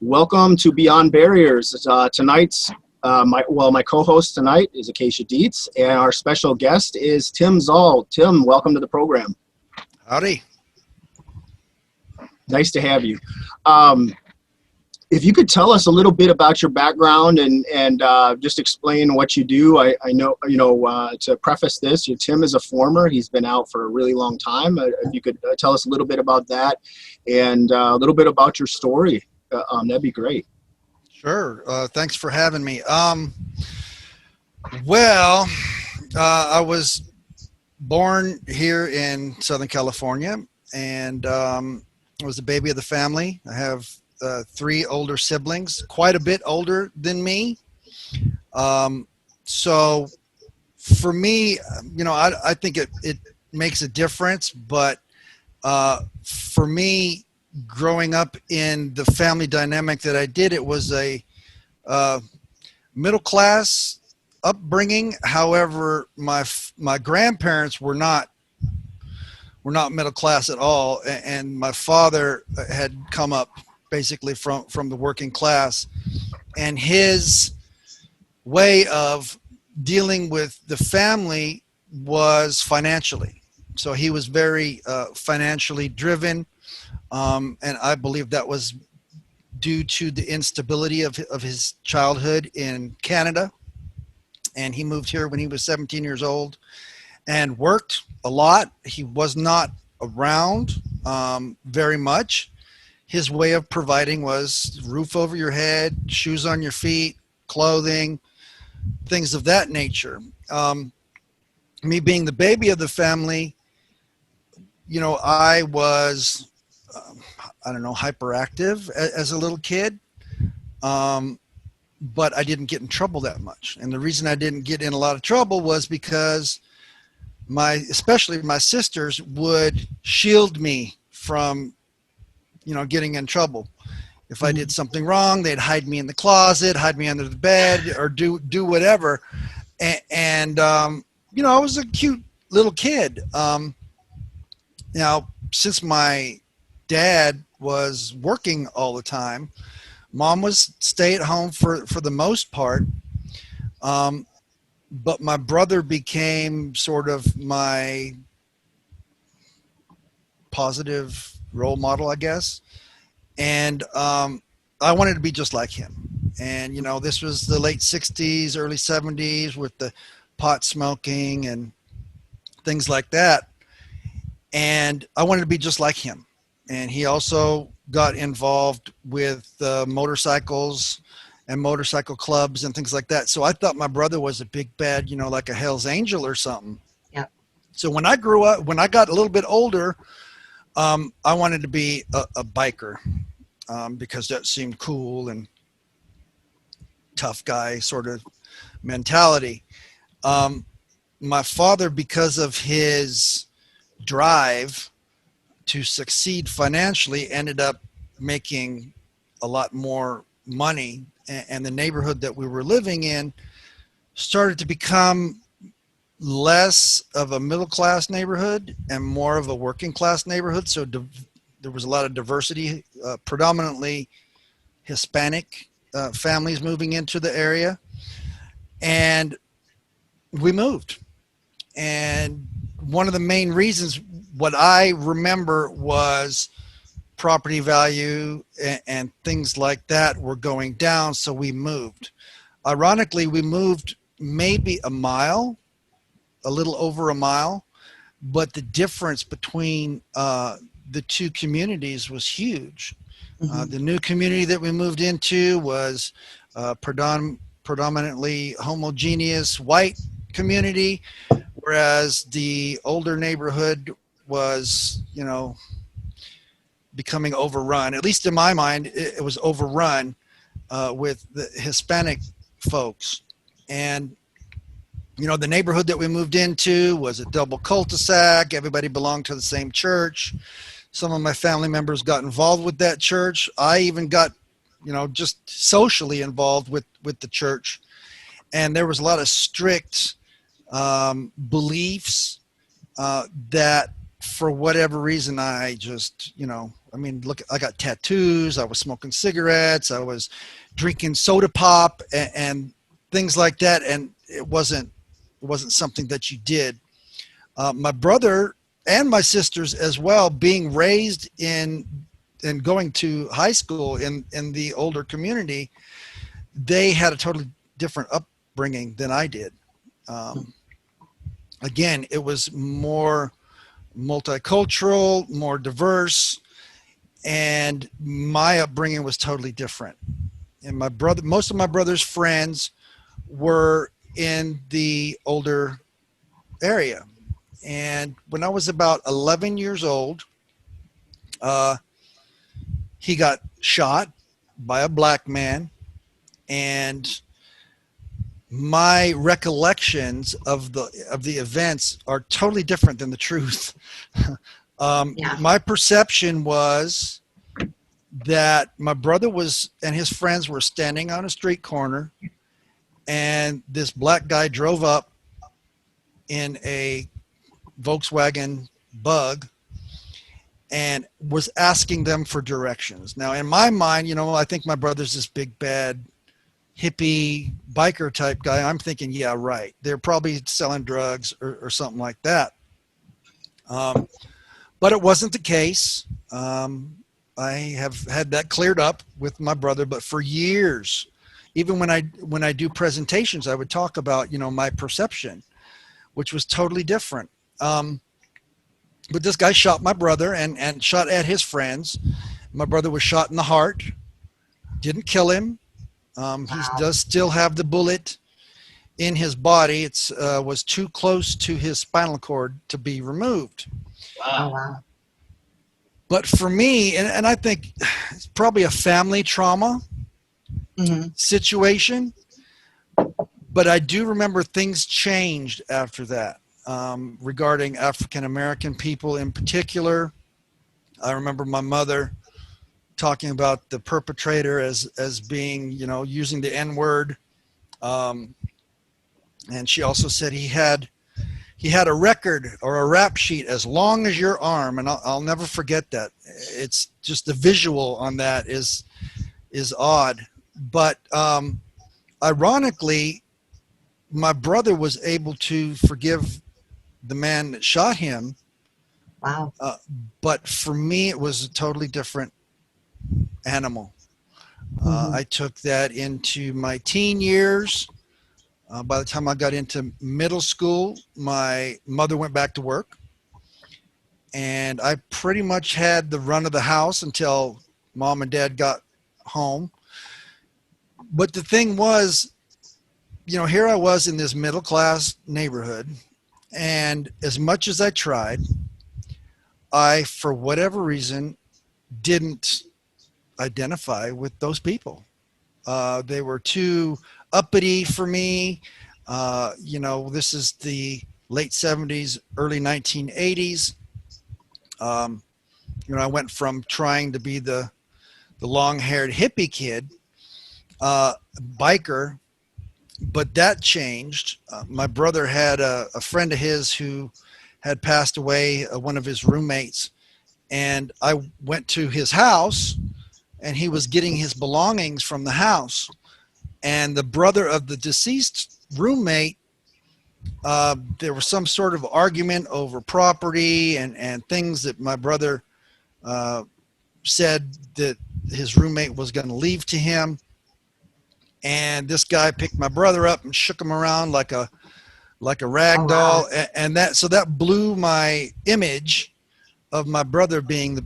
Welcome to Beyond Barriers. Tonight's my co-host tonight is Acacia Dietz, and our special guest is Tim Zoll. Tim, welcome to the program. Howdy. Nice to have you. If you could tell us a little bit about your background and just explain what you do. I know, to preface this, Tim is a former. He's been out for a really long time. If you could tell us a little bit about that and a little bit about your story, that'd be great. Sure. Thanks for having me. I was born here in Southern California, and I was a baby of the family. I have three older siblings, quite a bit older than me. So for me, I think it makes a difference, but for me, growing up in the family dynamic that I did, it was a middle class upbringing. However, my grandparents were not middle class at all, and my father had come up basically from the working class, and his way of dealing with the family was financially. So he was very financially driven, and I believe that was due to the instability of his childhood in Canada. And he moved here when he was 17 years old and worked a lot. He was not around very much. His way of providing was roof over your head, shoes on your feet, clothing, things of that nature. Me being the baby of the family, I was, hyperactive as a little kid, but I didn't get in trouble that much. And the reason I didn't get in a lot of trouble was because especially my sisters would shield me from getting in trouble. If I did something wrong, they'd hide me in the closet, hide me under the bed, or do whatever. And I was a cute little kid. Now, since my dad was working all the time, mom was stay at home for the most part. But my brother became sort of my positive role model, I guess. And I wanted to be just like him. And, this was the late 60s, early 70s with the pot smoking and things like that. And I wanted to be just like him. And he also got involved with motorcycles and motorcycle clubs and things like that. So I thought my brother was a big bad, like a Hell's Angel or something. Yeah. So when I grew up, when I got a little bit older, I wanted to be a biker because that seemed cool and tough guy sort of mentality. My father, because of his drive to succeed financially, ended up making a lot more money, and the neighborhood that we were living in started to become less of a middle class neighborhood and more of a working class neighborhood. So there was a lot of diversity, predominantly Hispanic families moving into the area, and we moved. And one of the main reasons, what I remember, was property value and things like that were going down. So we moved. Ironically, we moved maybe a little over a mile, but the difference between the two communities was huge. Mm-hmm. The new community that we moved into was predominantly homogeneous white community, whereas the older neighborhood was, becoming overrun. At least in my mind, it was overrun with the Hispanic folks. And the neighborhood that we moved into was a double cul-de-sac. Everybody belonged to the same church. Some of my family members got involved with that church. I even got, just socially involved with the church. And there was a lot of strict beliefs that for whatever reason I just, I mean, look, I got tattoos. I was smoking cigarettes. I was drinking soda pop and things like that. And it wasn't something that you did. My brother and my sisters as well, being raised in and going to high school in the older community, they had a totally different upbringing than I did. Um, Again, it was more multicultural, more diverse, and my upbringing was totally different. And most of my brother's friends were in the older area. And when I was about 11 years old, uh, he got shot by a black man, and my recollections of the events are totally different than the truth. Yeah. My perception was that my brother was and his friends were standing on a street corner, and this black guy drove up in a Volkswagen Bug and was asking them for directions. Now, in my mind, I think my brother's this big bad hippie biker type guy. I'm thinking, yeah, right. They're probably selling drugs or something like that. But it wasn't the case. I have had that cleared up with my brother, but for years, even when I do presentations, I would talk about, my perception, which was totally different. But this guy shot my brother and shot at his friends. My brother was shot in the heart, didn't kill him. He Wow. does still have the bullet in his body. It was too close to his spinal cord to be removed. Oh, Wow. wow. But for me, and I think it's probably a family trauma Hmm. situation, but I do remember things changed after that, regarding African American people in particular. I remember my mother talking about the perpetrator as being, using the N word. Um, and she also said he had a record or a rap sheet as long as your arm, and I'll never forget that. It's just the visual on that is odd, but ironically, my brother was able to forgive the man that shot him, Wow. uh, but for me, it was a totally different animal. Hmm. I took that into my teen years. By the time I got into middle school, my mother went back to work, and I pretty much had the run of the house until mom and dad got home. But the thing was, here I was in this middle class neighborhood, and as much as I tried, I, for whatever reason, didn't identify with those people. They were too uppity for me. This is the late 70s, early 1980s. Um, I went from trying to be the long-haired hippie kid, biker, but that changed. My brother had a friend of his who had passed away, one of his roommates, and I went to his house, and he was getting his belongings from the house. And the brother of the deceased roommate, there was some sort of argument over property and things that my brother uh, said that his roommate was going to leave to him. And this guy picked my brother up and shook him around like a Oh, rag wow. doll, and that blew my image of my brother being the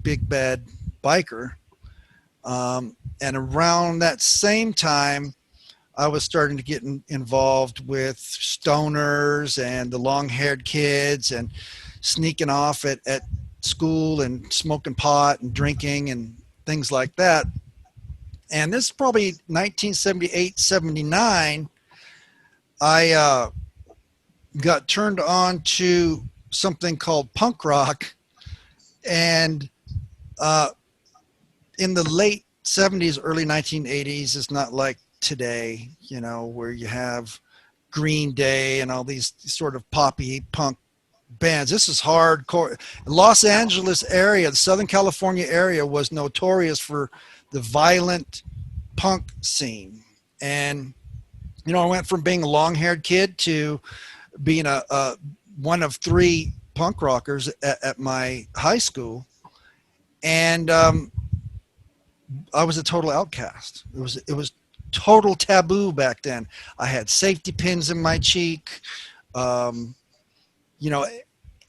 big bad biker. And around that same time, I was starting to get involved with stoners and the long-haired kids, and sneaking off at school and smoking pot and drinking and things like that. And this is probably 1978, 79. I got turned on to something called punk rock. And uh, in the late 70s, early 1980s, it's not like today, where you have Green Day and all these sort of poppy punk bands. This is hardcore. Los Angeles area, the Southern California area was notorious for the violent punk scene. And, you know, I went from being a long-haired kid to being a one of three punk rockers at my high school. And I was a total outcast. It was total taboo back then. I had safety pins in my cheek. You know,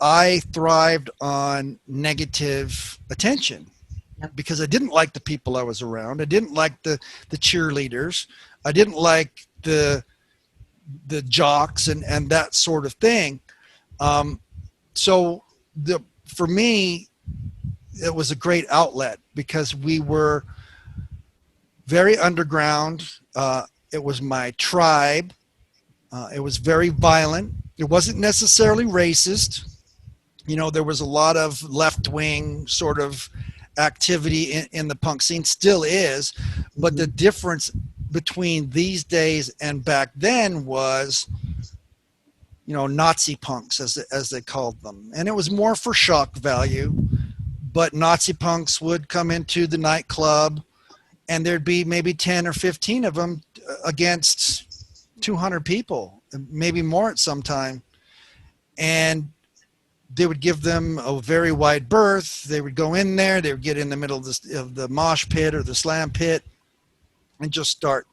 I thrived on negative attention because I didn't like the people I was around. I didn't like the cheerleaders. I didn't like the jocks and that sort of thing. So for me, it was a great outlet because we were very underground. It was my tribe. It was very violent. It wasn't necessarily racist. You know, there was a lot of left-wing sort of activity in the punk scene, still is, but the difference between these days and back then was, you know, Nazi punks as they called them. And it was more for shock value, but Nazi punks would come into the nightclub and there'd be maybe 10 or 15 of them against 200 people, maybe more at some time. And they would give them a very wide berth. They would go in there, they would get in the middle of the mosh pit or the slam pit and just start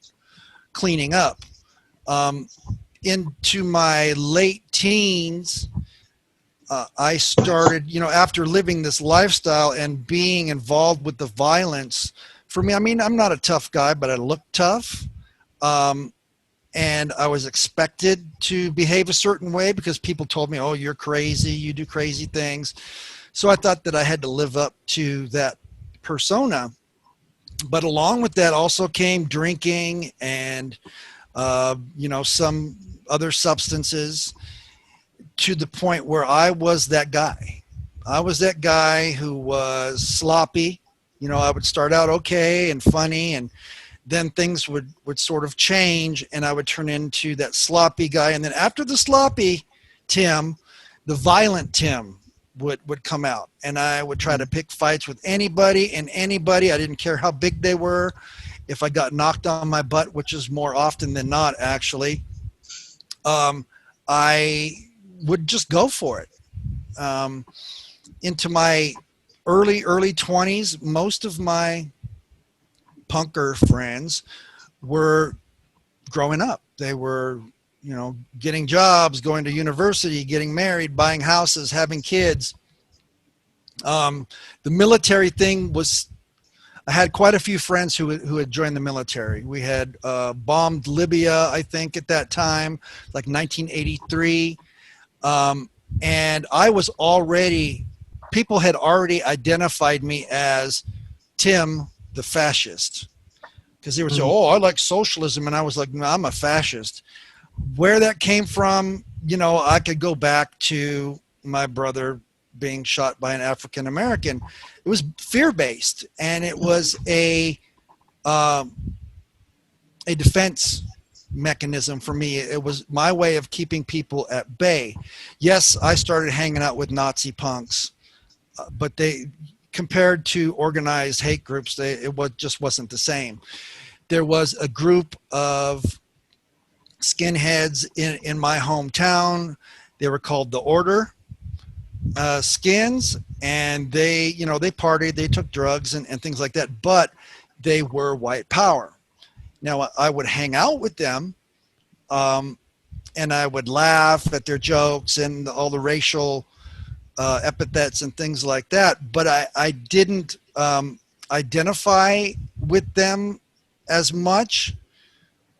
cleaning up. Into my late teens, I started, you know, after living this lifestyle and being involved with the violence. For me, I mean, I'm not a tough guy, but I look tough. And I was expected to behave a certain way because people told me, oh, you're crazy, you do crazy things. So I thought that I had to live up to that persona. But along with that also came drinking and, you know, some other substances, to the point where I was that guy. I was that guy who was sloppy. You know, I would start out okay and funny, and then things would sort of change and I would turn into that sloppy guy. And then after the sloppy Tim, the violent Tim would come out, and I would try to pick fights with anybody and anybody. I didn't care how big they were. If I got knocked on my butt, which is more often than not, actually, I would just go for it. Into my early 20s, most of my punker friends were growing up. They were, you know, getting jobs, going to university, getting married, buying houses, having kids. The military thing was, I had quite a few friends who had joined the military. We had bombed Libya, I think, at that time, like 1983. And I was already, people had already identified me as Tim the fascist, because they would say, oh, I like socialism. And I was like, no, I'm a fascist. Where that came from, you know, I could go back to my brother being shot by an African American. It was fear-based, and it was a defense mechanism for me. It was my way of keeping people at bay. Yes, I started hanging out with Nazi punks, but they, compared to organized hate groups, just wasn't the same. There was a group of skinheads in my hometown. They were called the Order Skins, and they, you know, they partied, they took drugs and things like that, but they were white power. Now I would hang out with them, and I would laugh at their jokes and all the racial epithets and things like that, but I didn't identify with them as much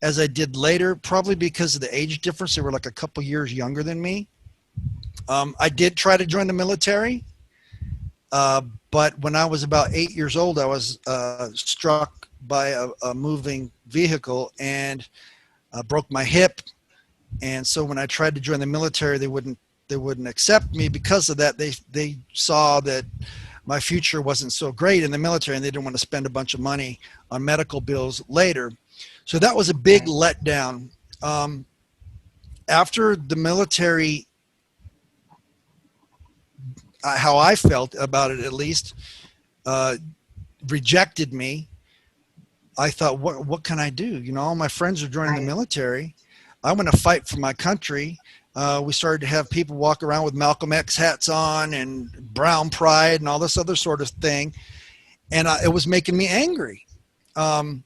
as I did later, probably because of the age difference. They were like a couple years younger than me. I did try to join the military, but when I was about 8 years old, I was struck by a moving vehicle and broke my hip. And so when I tried to join the military, they wouldn't accept me because of that. They saw that my future wasn't so great in the military, and they didn't want to spend a bunch of money on medical bills later. So that was a big letdown. After the military how I felt about it, at least, rejected me. I thought, what can I do? You know, all my friends are joining the military. I want to fight for my country. We started to have people walk around with Malcolm X hats on and brown pride and all this other sort of thing. And it was making me angry. And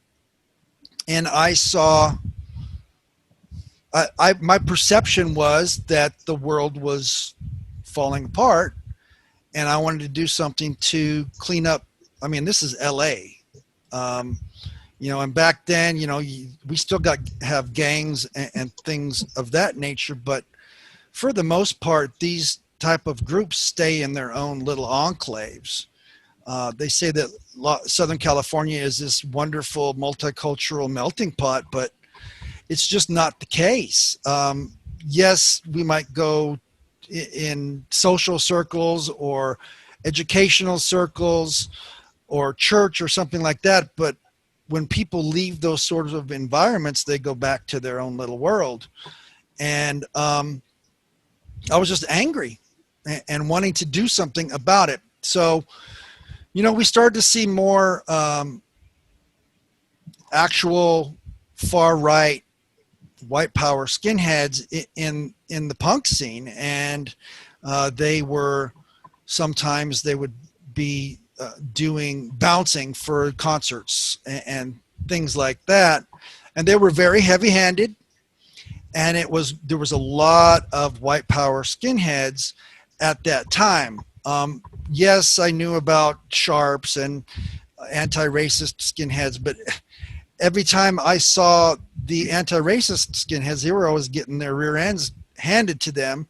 I saw, my perception was that the world was falling apart, and I wanted to do something to clean up. I mean, this is LA. You know, and back then, you know, we still have gangs and things of that nature, but for the most part, these type of groups stay in their own little enclaves. They say that Southern California is this wonderful multicultural melting pot, but it's just not the case. Yes, we might go in social circles or educational circles or church or something like that, but when people leave those sorts of environments, they go back to their own little world. And I was just angry and wanting to do something about it. So, you know, we started to see more actual far right white power skinheads in the punk scene, and sometimes they would be bouncing for concerts and things like that, and they were very heavy-handed, and there was a lot of white power skinheads at that time. Yes, I knew about sharps and anti-racist skinheads, but every time I saw the anti-racist skinheads, they were always getting their rear ends handed to them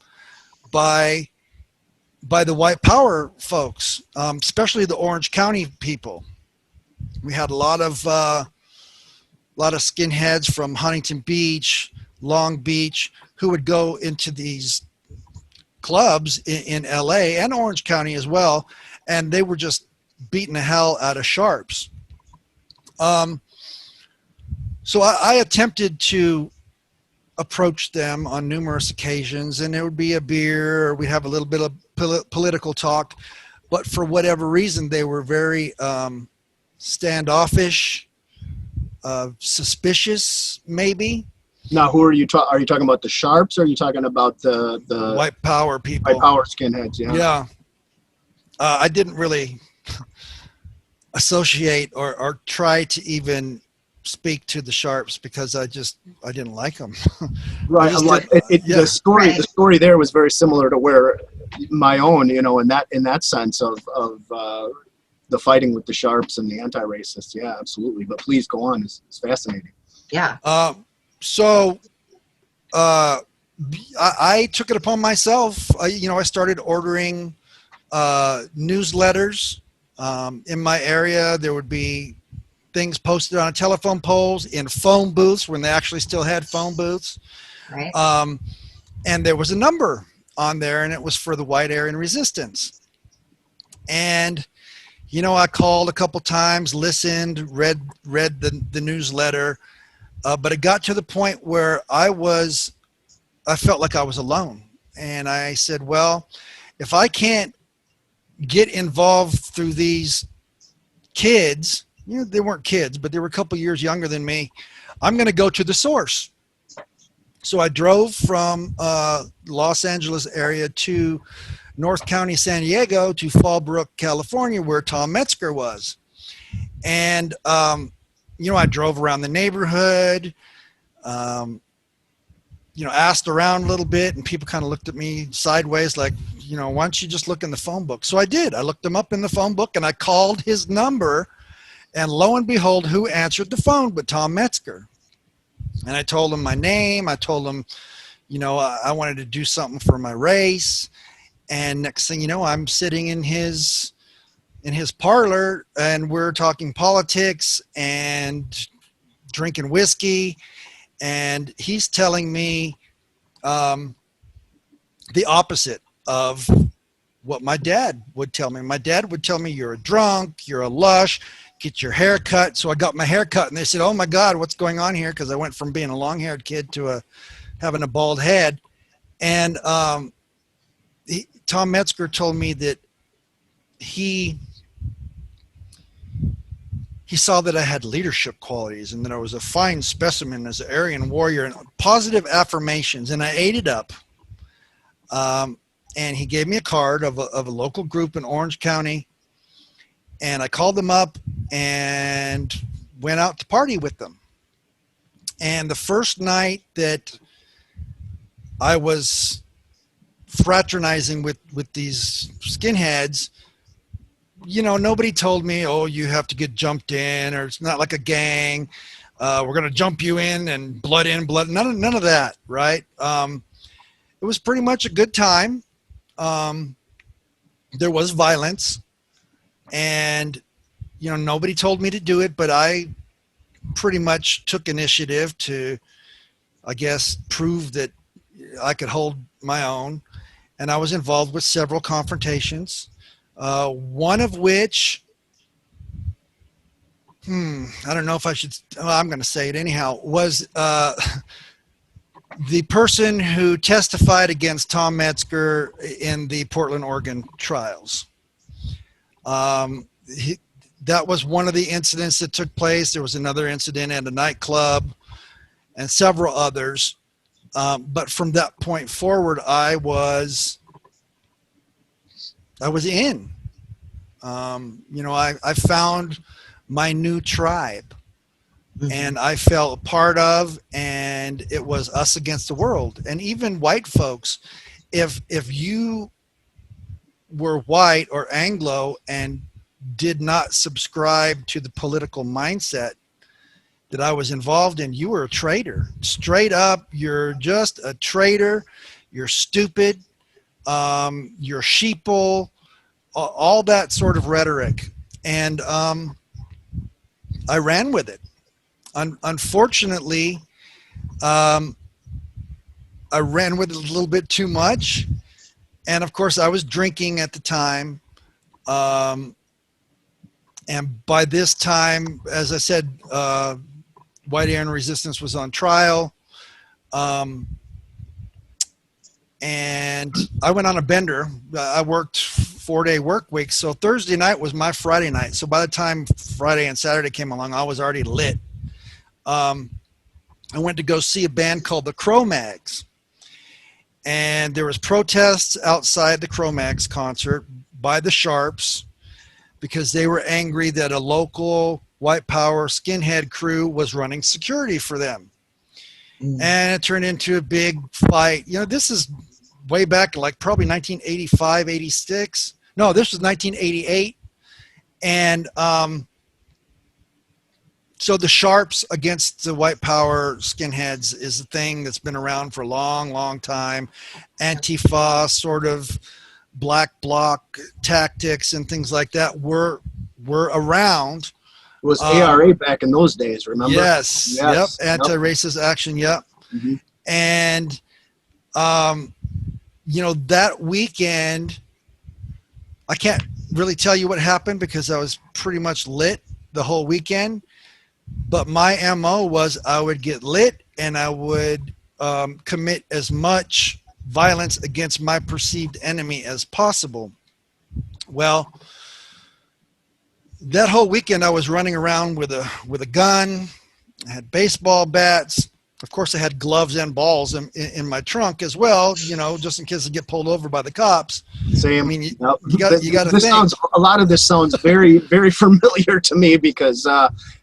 by the white power folks, especially the Orange County people. We had a lot of skinheads from Huntington Beach, Long Beach, who would go into these clubs in LA and Orange County as well, and they were just beating the hell out of sharps. So I attempted to approach them on numerous occasions, and there would be a beer, or we'd have a little bit of political talk, but for whatever reason, they were very standoffish, suspicious, maybe. Now, who are you talking? Are you talking about the sharps, or are you talking about the white power people? White power skinheads, yeah. Yeah. I didn't really associate or try to even speak to the sharps because I didn't like them. Right. The story there was very similar to where my own, you know, in that sense of the fighting with the sharps and the anti-racists. Yeah, absolutely. But please go on. It's fascinating. Yeah. So I took it upon myself. I started ordering newsletters. In my area, there would be things posted on telephone poles, in phone booths when they actually still had phone booths. Right. And there was a number on there, and it was for the White Aryan Resistance. And, you know, I called a couple times, listened, read the newsletter, but it got to the point where I felt like I was alone. And I said, well, if I can't get involved through these kids, you know, they weren't kids, but they were a couple years younger than me, I'm going to go to the source. So I drove from Los Angeles area to North County, San Diego, to Fallbrook, California, where Tom Metzger was. And, you know, I drove around the neighborhood, you know, asked around a little bit, and people kind of looked at me sideways like, you know, why don't you just look in the phone book? So I did. I looked him up in the phone book, and I called his number, and lo and behold, who answered the phone but Tom Metzger. And I told him my name. I told him, you know, I wanted to do something for my race. And next thing you know, I'm sitting in his parlor, and we're talking politics and drinking whiskey. And he's telling me the opposite of what my dad would tell me. My dad would tell me, you're a drunk, you're a lush, get your hair cut. So I got my hair cut, and they said, oh my God, what's going on here? Because I went from being a long-haired kid to having a bald head. And Tom Metzger told me that he saw that I had leadership qualities and that I was a fine specimen as an Aryan warrior and positive affirmations, and I ate it up. And he gave me a card of a local group in Orange County, and I called them up and went out to party with them. And the first night that I was fraternizing with these skinheads, you know, nobody told me, oh, you have to get jumped in, or it's not like a gang. We're going to jump you in, blood. None of that, right? It was pretty much a good time. There was violence, and, you know, nobody told me to do it, but I pretty much took initiative to, I guess, prove that I could hold my own. And I was involved with several confrontations, one of which, I don't know if I should, I'm going to say it anyhow, was the person who testified against Tom Metzger in the Portland, Oregon trials. That was one of the incidents that took place. There was another incident at a nightclub and several others. But from that point forward, I was in. You know, I found my new tribe, and I felt a part of, and it was us against the world. And even white folks, if you were white or Anglo and did not subscribe to the political mindset that I was involved in, you were a traitor. Straight up, you're just a traitor. You're stupid. You're sheeple. All that sort of rhetoric. And I ran with it. Unfortunately, I ran with it a little bit too much. And of course, I was drinking at the time. And by this time, as I said, White Aryan Resistance was on trial. And I went on a bender. I worked 4-day work weeks. So Thursday night was my Friday night. So by the time Friday and Saturday came along, I was already lit. I went to go see a band called the Cro-Mags. And there was protests outside the Cro-Mags concert by the Sharps because they were angry that a local white power skinhead crew was running security for them. And it turned into a big fight. You know, this is way back, like probably 1985, 86. No, this was 1988. And so the Sharps against the white power skinheads is a thing that's been around for a long, long time. Antifa, sort of black bloc tactics and things like that were around. It was ARA back in those days, remember? Yes. Yep. Anti-racist action. Yep. Mm-hmm. And, you know, that weekend, I can't really tell you what happened because I was pretty much lit the whole weekend. But my MO was I would get lit and I would commit as much violence against my perceived enemy as possible. Well, that whole weekend I was running around with a gun. I had baseball bats. Of course, I had gloves and balls in my trunk as well, you know, just in case I get pulled over by the cops. Same. I mean, you got to think. A lot of this sounds very, very familiar to me because,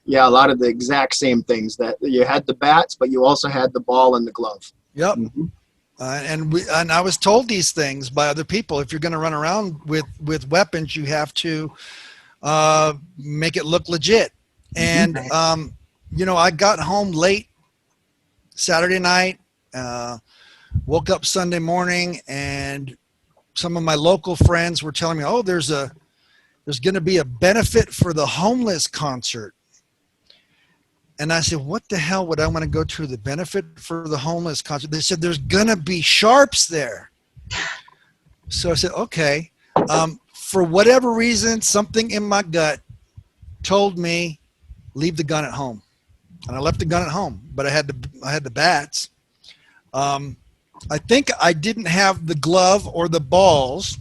yeah, a lot of the exact same things that you had the bats, but you also had the ball and the glove. Yep. Mm-hmm. And I was told these things by other people. If you're going to run around with weapons, you have to make it look legit. And, you know, I got home late Saturday night, woke up Sunday morning, and some of my local friends were telling me, oh, there's going to be a benefit for the homeless concert. And I said, what the hell would I want to go to the benefit for the homeless concert? They said, there's going to be Sharps there. So I said, okay. For whatever reason, something in my gut told me, leave the gun at home. And I left the gun at home, but I had the bats. I think I didn't have the glove or the balls,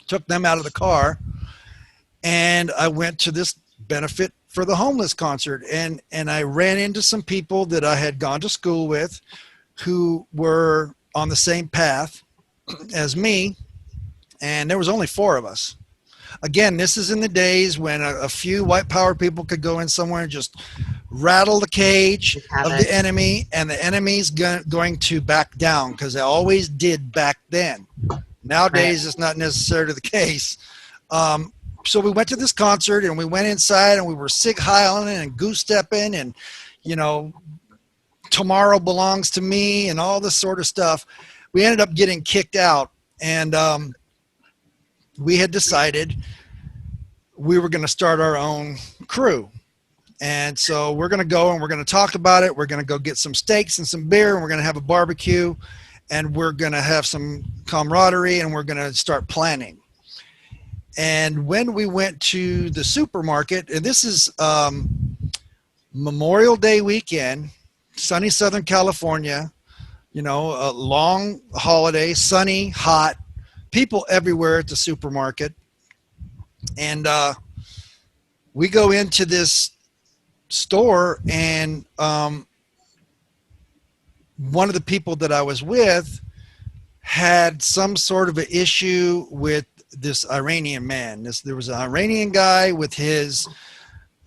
took them out of the car. and I went to this benefit for the homeless concert, and I ran into some people that I had gone to school with who were on the same path as me, and there was only 4 of us. Again, this is in the days when a few white power people could go in somewhere and just rattle the cage of the enemy, and the enemy's going to back down, because they always did back then. Nowadays, it's not necessarily the case. So we went to this concert, and we went inside, and we were sig heiling and goose stepping, and tomorrow belongs to me, and all this sort of stuff. We ended up getting kicked out, and we had decided we were going to start our own crew. And so we're going to go and we're going to talk about it. We're going to go get some steaks and some beer, and we're going to have a barbecue, and we're going to have some camaraderie, and we're going to start planning. And when we went to the supermarket, and this is Memorial Day weekend, sunny Southern California, a long holiday, sunny, hot, people everywhere at the supermarket. And we go into this store, and one of the people that I was with had some sort of an issue with this Iranian man. There was an Iranian guy with his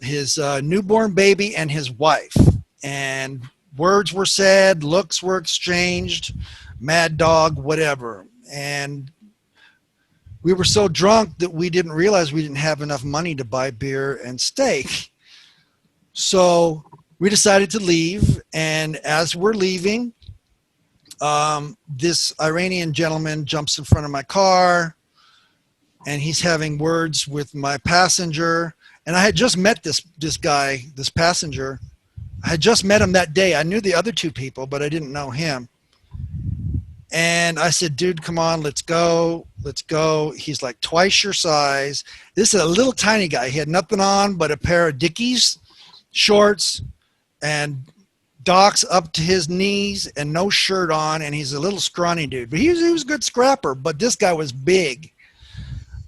newborn baby and his wife, and words were said, looks were exchanged, mad dog, whatever. And we were so drunk that we didn't realize we didn't have enough money to buy beer and steak. So we decided to leave, and as we're leaving, this Iranian gentleman jumps in front of my car, and he's having words with my passenger. And I had just met this guy, this passenger. I had just met him that day. I knew the other 2 people, but I didn't know him. And I said, dude, come on, let's go. Let's go. He's like twice your size. This is a little tiny guy. He had nothing on but a pair of Dickies shorts and Docs up to his knees and no shirt on. And he's a little scrawny dude, but he was a good scrapper, but this guy was big.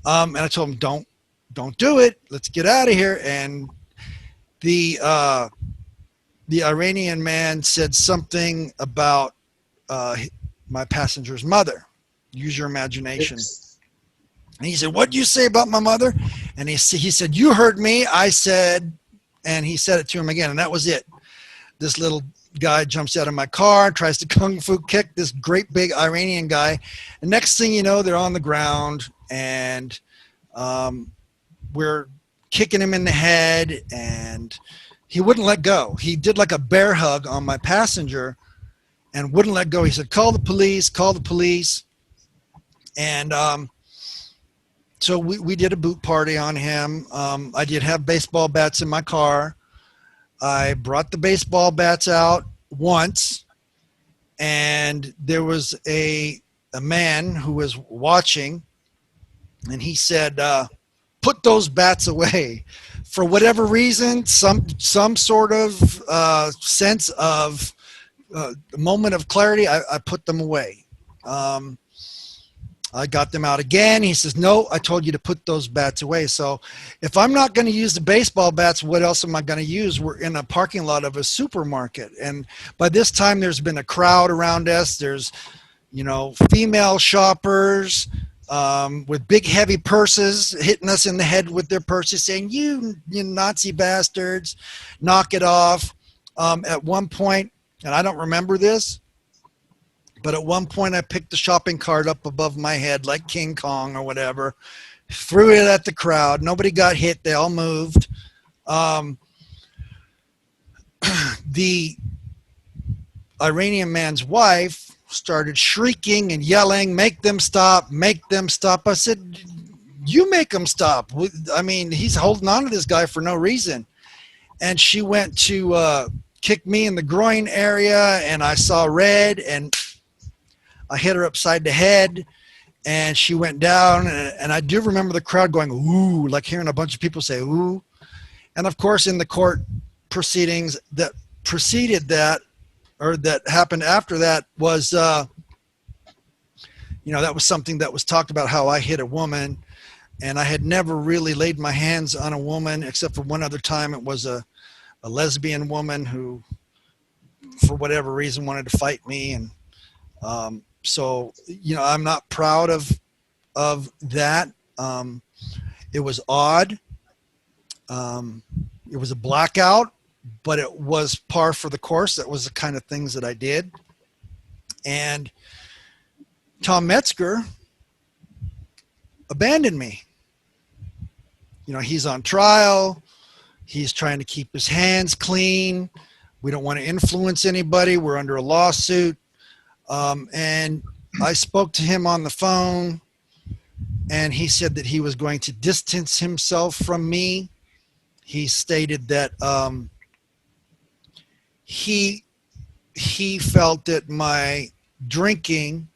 And I told him, don't do it. Let's get out of here. And the Iranian man said something about my passenger's mother. Use your imagination. And he said, what did you say about my mother? And he said, you heard me. I said, and he said it to him again. And that was it. This little guy jumps out of my car, tries to kung fu kick this great big Iranian guy. And next thing you know, they're on the ground, and we're kicking him in the head, and he wouldn't let go. He did like a bear hug on my passenger and wouldn't let go. He said, call the police, call the police. And so we did a boot party on him. I did have baseball bats in my car. I brought the baseball bats out once, and there was a man who was watching, and he said, put those bats away. For whatever reason, some sort of sense of moment of clarity, I put them away. I got them out again. He says, no, I told you to put those bats away. So if I'm not going to use the baseball bats, what else am I going to use? We're in a parking lot of a supermarket. And by this time, there's been a crowd around us. There's, female shoppers with big, heavy purses hitting us in the head with their purses, saying, you Nazi bastards, knock it off. At one point, and I don't remember this, but at one point I picked the shopping cart up above my head like King Kong or whatever, threw it at the crowd. Nobody got hit. They all moved. The Iranian man's wife started shrieking and yelling, make them stop, make them stop. I said, you make them stop. I mean, he's holding on to this guy for no reason. And she went to kick me in the groin area, and I saw red, and I hit her upside the head, and she went down. And I do remember the crowd going, ooh, like hearing a bunch of people say, ooh. And of course, in the court proceedings that preceded that, or that happened after that, was, that was something that was talked about, how I hit a woman. and I had never really laid my hands on a woman except for one other time. It was a lesbian woman who, for whatever reason, wanted to fight me. And so, you know, I'm not proud of that. It was odd. It was a blackout, but it was par for the course. That was the kind of things that I did. And Tom Metzger abandoned me. You know, he's on trial. He's trying to keep his hands clean. We don't want to influence anybody. We're under a lawsuit. And I spoke to him on the phone, and he said that he was going to distance himself from me. He stated that he felt that my drinking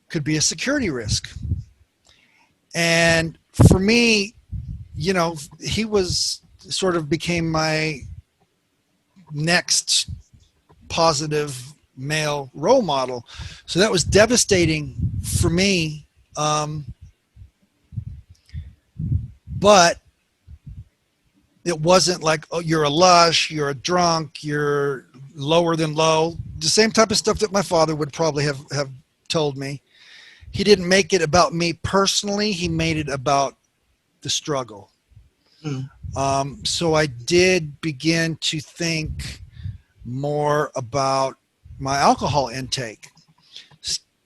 could be a security risk. And for me, you know, he was sort of became my next positive male role model. So that was devastating for me. But it wasn't like, oh, you're a lush, you're a drunk, you're lower than low. The same type of stuff that my father would probably have told me. He didn't make it about me personally. He made it about the struggle. So I did begin to think more about my alcohol intake.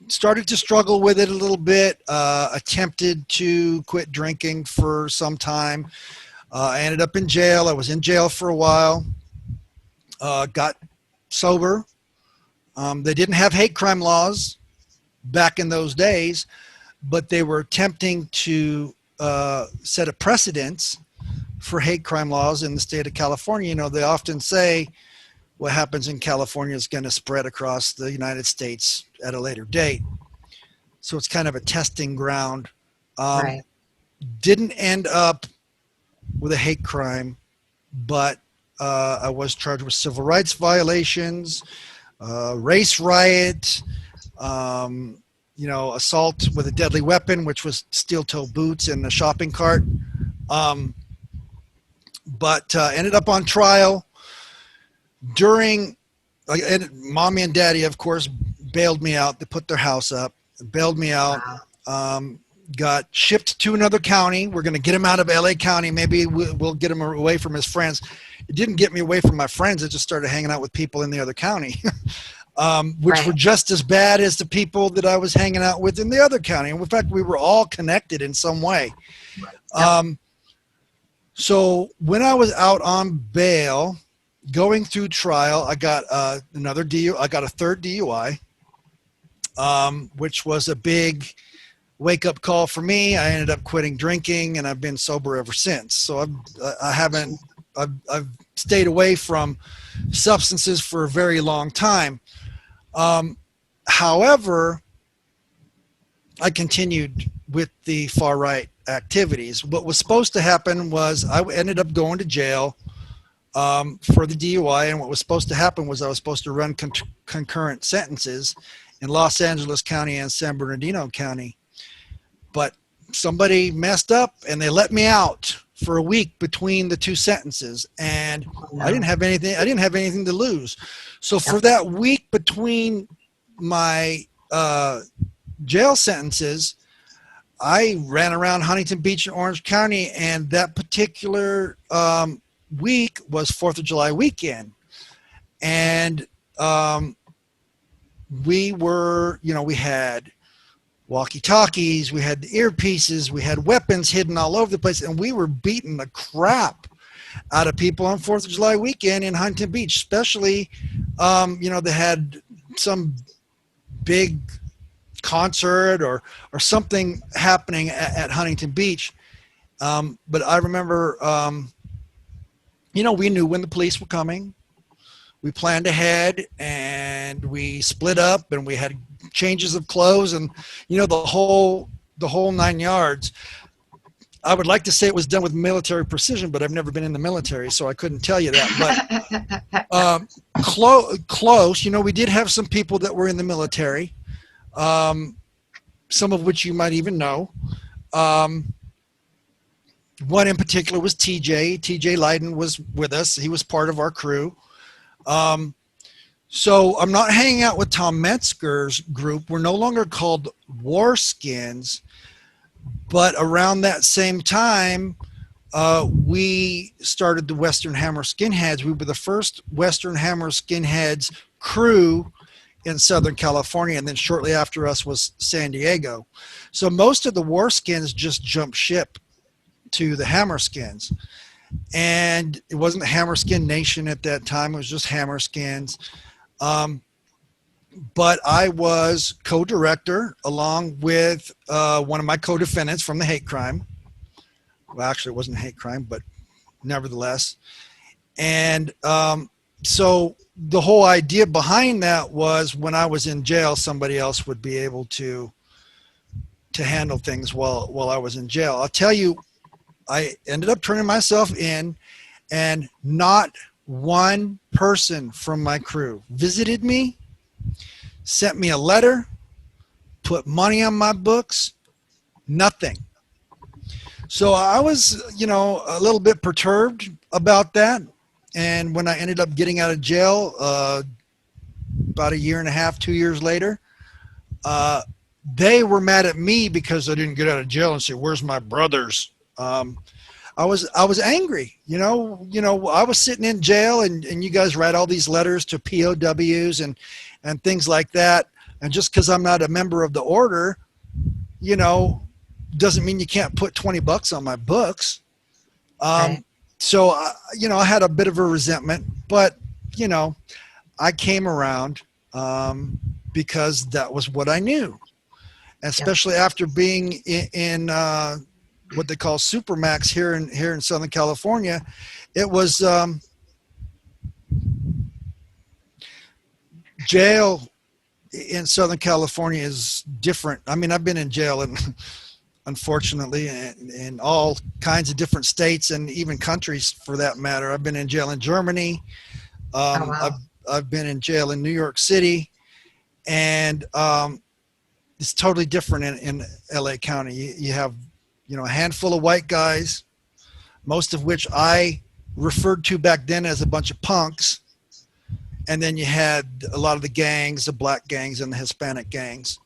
Started to struggle with it a little bit, attempted to quit drinking for some time. I ended up in jail. I was in jail for a while, got sober. They didn't have hate crime laws back in those days, but they were attempting to set a precedence for hate crime laws in the state of California. You know, they often say what happens in California is going to spread across the United States at a later date. So it's kind of a testing ground. Right. Didn't end up with a hate crime, but I was charged with civil rights violations, race riot, you know, assault with a deadly weapon, which was steel-toe boots and a shopping cart. But ended up on trial. During, and mommy and daddy, of course, bailed me out. They put their house up, bailed me out. Wow. Got shipped to another county. We're going to get him out of LA County. Maybe we'll get him away from his friends. It didn't get me away from my friends. I just started hanging out with people in the other county, which were just as bad as the people that I was hanging out with in the other county. And in fact, we were all connected in some way. So when I was out on bail, going through trial, I got another DUI. I got a third DUI, which was a big wake-up call for me. I ended up quitting drinking, and I've been sober ever since. So I've stayed away from substances for a very long time. However, I continued with the far-right activities. What was supposed to happen was I ended up going to jail for the DUI, and what was supposed to happen was I was supposed to run concurrent sentences in Los Angeles County and San Bernardino County. But somebody messed up and they let me out for a week between the two sentences, and I didn't have anything to lose. So for that week between my jail sentences, I ran around Huntington Beach and Orange County, and that particular week was 4th of July weekend. And we were, you know, we had walkie-talkies, we had earpieces, we had weapons hidden all over the place, and we were beating the crap out of people on 4th of July weekend in Huntington Beach, especially, you know, they had some big concert or something happening at Huntington Beach. But I remember, you know, we knew when the police were coming. We planned ahead, and we split up, and we had changes of clothes, and, you know, the whole 9 yards. I would like to say it was done with military precision, but I've never been in the military, so I couldn't tell you that. But close, you know, we did have some people that were in the military, some of which you might even know. One in particular was TJ. TJ Leiden was with us. He was part of our crew. So I'm not hanging out with Tom Metzger's group. We're no longer called War Skins, but around that same time, we started the Western Hammer Skinheads. We were the first Western Hammer Skinheads crew in Southern California, and then shortly after us was San Diego. So most of the War Skins just jumped ship to the Hammer Skins. And it wasn't Hammer Skin Nation at that time. It was just Hammer Skins. But I was co-director along with one of my co-defendants from the hate crime. Well, actually, it wasn't a hate crime, but nevertheless. And so the whole idea behind that was when I was in jail, somebody else would be able to handle things while I was in jail. I'll tell you, I ended up turning myself in, and not one person from my crew visited me, sent me a letter, put money on my books, nothing. So I was, a little bit perturbed about that. And when I ended up getting out of jail, about a year and a half, 2 years later, they were mad at me because I didn't get out of jail and say, "Where's my brothers?" I was angry, I was sitting in jail and you guys write all these letters to POWs and things like that. And just because I'm not a member of the order, doesn't mean you can't put $20 on my books. Right. So, I had a bit of a resentment, but, I came around because that was what I knew, especially after being in what they call Supermax here in Southern California. It was jail in Southern California is different. I mean, I've been in jail and unfortunately in all kinds of different states and even countries for that matter. I've been in jail in Germany. Wow. I've been in jail in New York City, and it's totally different in LA County. You have, a handful of white guys, most of which I referred to back then as a bunch of punks. And then you had a lot of the gangs, the black gangs and the Hispanic gangs.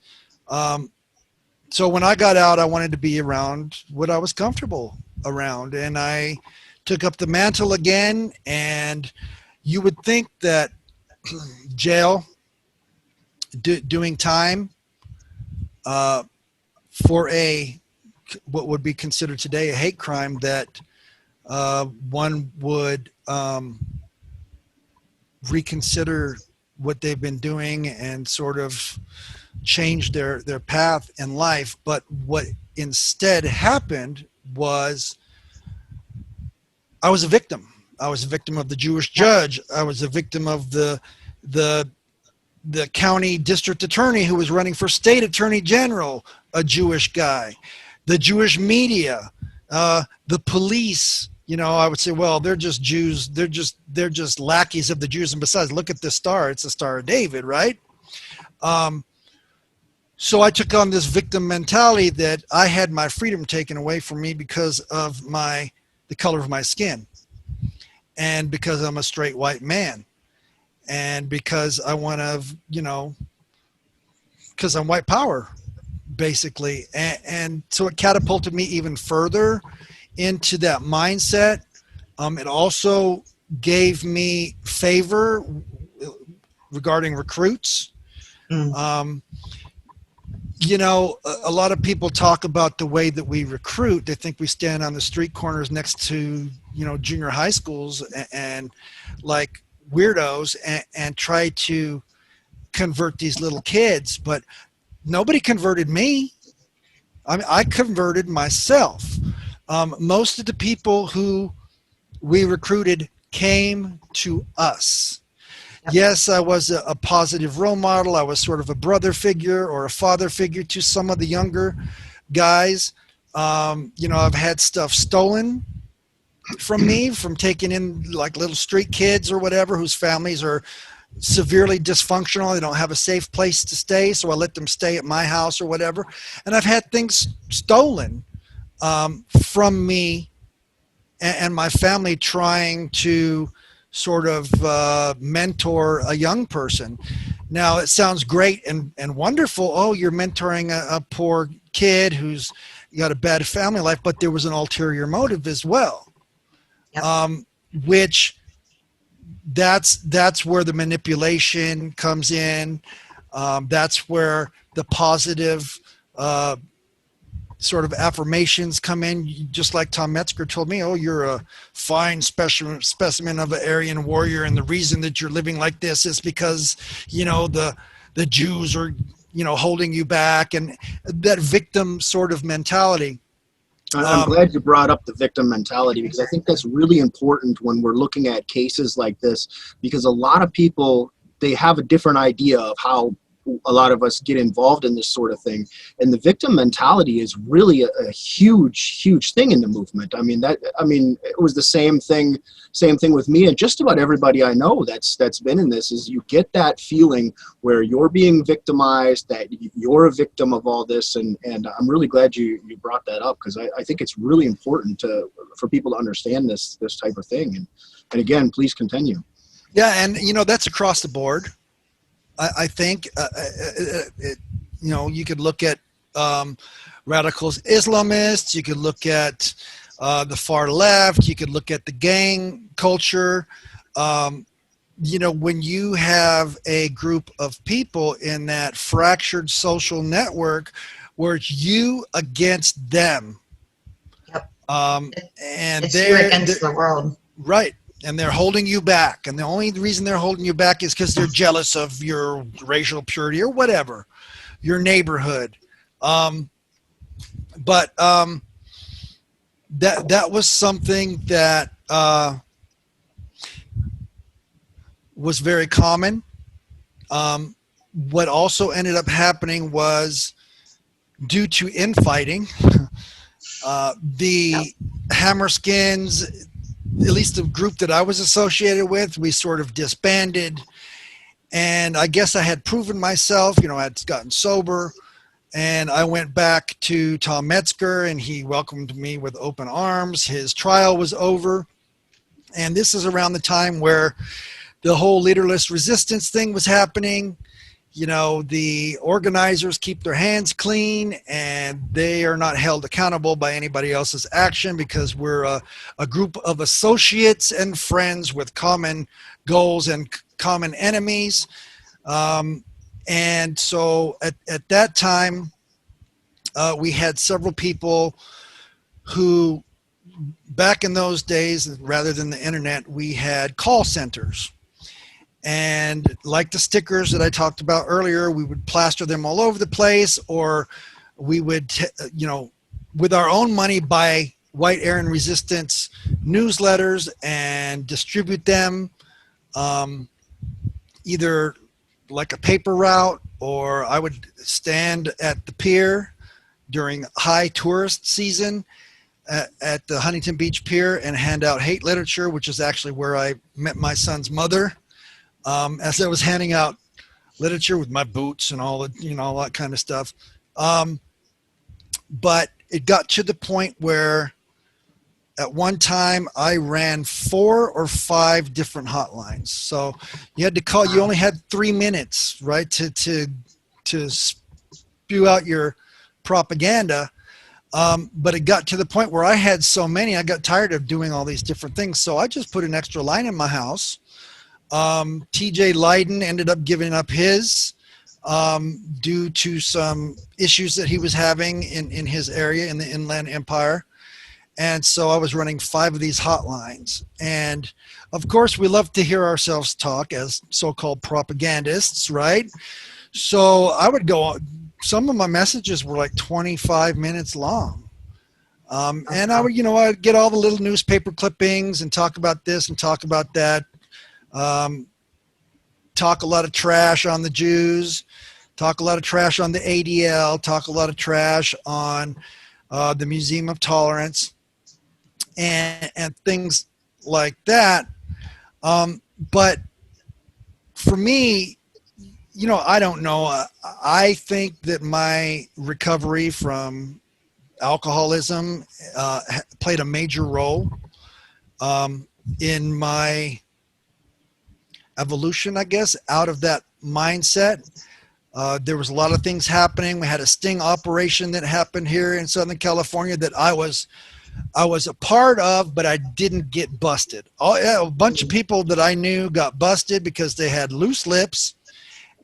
So when I got out, I wanted to be around what I was comfortable around. And I took up the mantle again. And you would think that jail, doing time for what would be considered today a hate crime, that one would reconsider what they've been doing and sort of change their path in life. But what instead happened was I was a victim. I was a victim of the Jewish judge. I was a victim of the county district attorney who was running for state attorney general, a Jewish guy, the Jewish media, the police. I would say, well, they're just Jews. They're just lackeys of the Jews. And besides, look at the star. It's the Star of David, right? So I took on this victim mentality that I had my freedom taken away from me because of the color of my skin, and because I'm a straight white man, and because I want to, because I'm white power, basically. And so it catapulted me even further into that mindset. It also gave me favor regarding recruits. A lot of people talk about the way that we recruit. They think we stand on the street corners next to, junior high schools and like weirdos and try to convert these little kids, but nobody converted me. I mean, I converted myself. Most of the people who we recruited came to us. Yep. Yes, I was a positive role model. I was sort of a brother figure or a father figure to some of the younger guys. I've had stuff stolen from me, from taking in like little street kids or whatever whose families are severely dysfunctional. They don't have a safe place to stay, so I let them stay at my house or whatever. And I've had things stolen from me and my family trying to sort of mentor a young person. Now, it sounds great and wonderful. Oh, you're mentoring a poor kid who's got a bad family life, but there was an ulterior motive as well, Yep. Which that's where the manipulation comes in. That's where the positive sort of affirmations come in, just like Tom Metzger told me, oh, you're a fine specimen of an Aryan warrior, and the reason that you're living like this is because, the Jews are, holding you back, and that victim sort of mentality. I'm glad you brought up the victim mentality, because I think that's really important when we're looking at cases like this, because a lot of people, they have a different idea of how a lot of us get involved in this sort of thing. And the victim mentality is really a huge thing in the movement. I mean, it was the same thing with me and just about everybody I know that's been in this, is you get that feeling where you're being victimized, that you're a victim of all this. And I'm really glad you brought that up, because I think it's really important for people to understand this type of thing. And again, please continue. Yeah. And, that's across the board. I think, you could look at radicals, Islamists, you could look at the far left, you could look at the gang culture. When you have a group of people in that fractured social network where it's you against them. Yep. And it's you against the world. Right. And they're holding you back. And the only reason they're holding you back is because they're jealous of your racial purity or whatever, your neighborhood. That was something that was very common. What also ended up happening was, due to infighting, the Hammerskins, at least the group that I was associated with, we sort of disbanded. And I guess I had proven myself, I had gotten sober, and I went back to Tom Metzger, and he welcomed me with open arms. His trial was over. And this is around the time where the whole leaderless resistance thing was happening. The organizers keep their hands clean, and they are not held accountable by anybody else's action, because we're a group of associates and friends with common goals and common enemies. And so at that time, we had several people who, back in those days, rather than the internet, we had call centers. And like the stickers that I talked about earlier, we would plaster them all over the place, or we would, with our own money, buy White Aryan Resistance newsletters and distribute them, either like a paper route, or I would stand at the pier during high tourist season at the Huntington Beach Pier and hand out hate literature, which is actually where I met my son's mother. As I was handing out literature with my boots and all that kind of stuff. But it got to the point where at one time I ran 4 or 5 different hotlines. So you had to call, you only had 3 minutes, right, to spew out your propaganda. But it got to the point where I had so many, I got tired of doing all these different things. So I just put an extra line in my house. TJ Leiden ended up giving up his due to some issues that he was having in his area in the Inland Empire. And so I was running 5 of these hotlines. And of course, we love to hear ourselves talk as so-called propagandists, right? So I would go, some of my messages were like 25 minutes long. And I would, I'd get all the little newspaper clippings and talk about this and talk about that. Talk a lot of trash on the Jews, talk a lot of trash on the ADL, talk a lot of trash on the Museum of Tolerance, and things like that. But for me, I don't know. I think that my recovery from alcoholism played a major role in my evolution, I guess, out of that mindset. There was a lot of things happening. We had a sting operation that happened here in Southern California that I was a part of, but I didn't get busted. A bunch of people that I knew got busted because they had loose lips,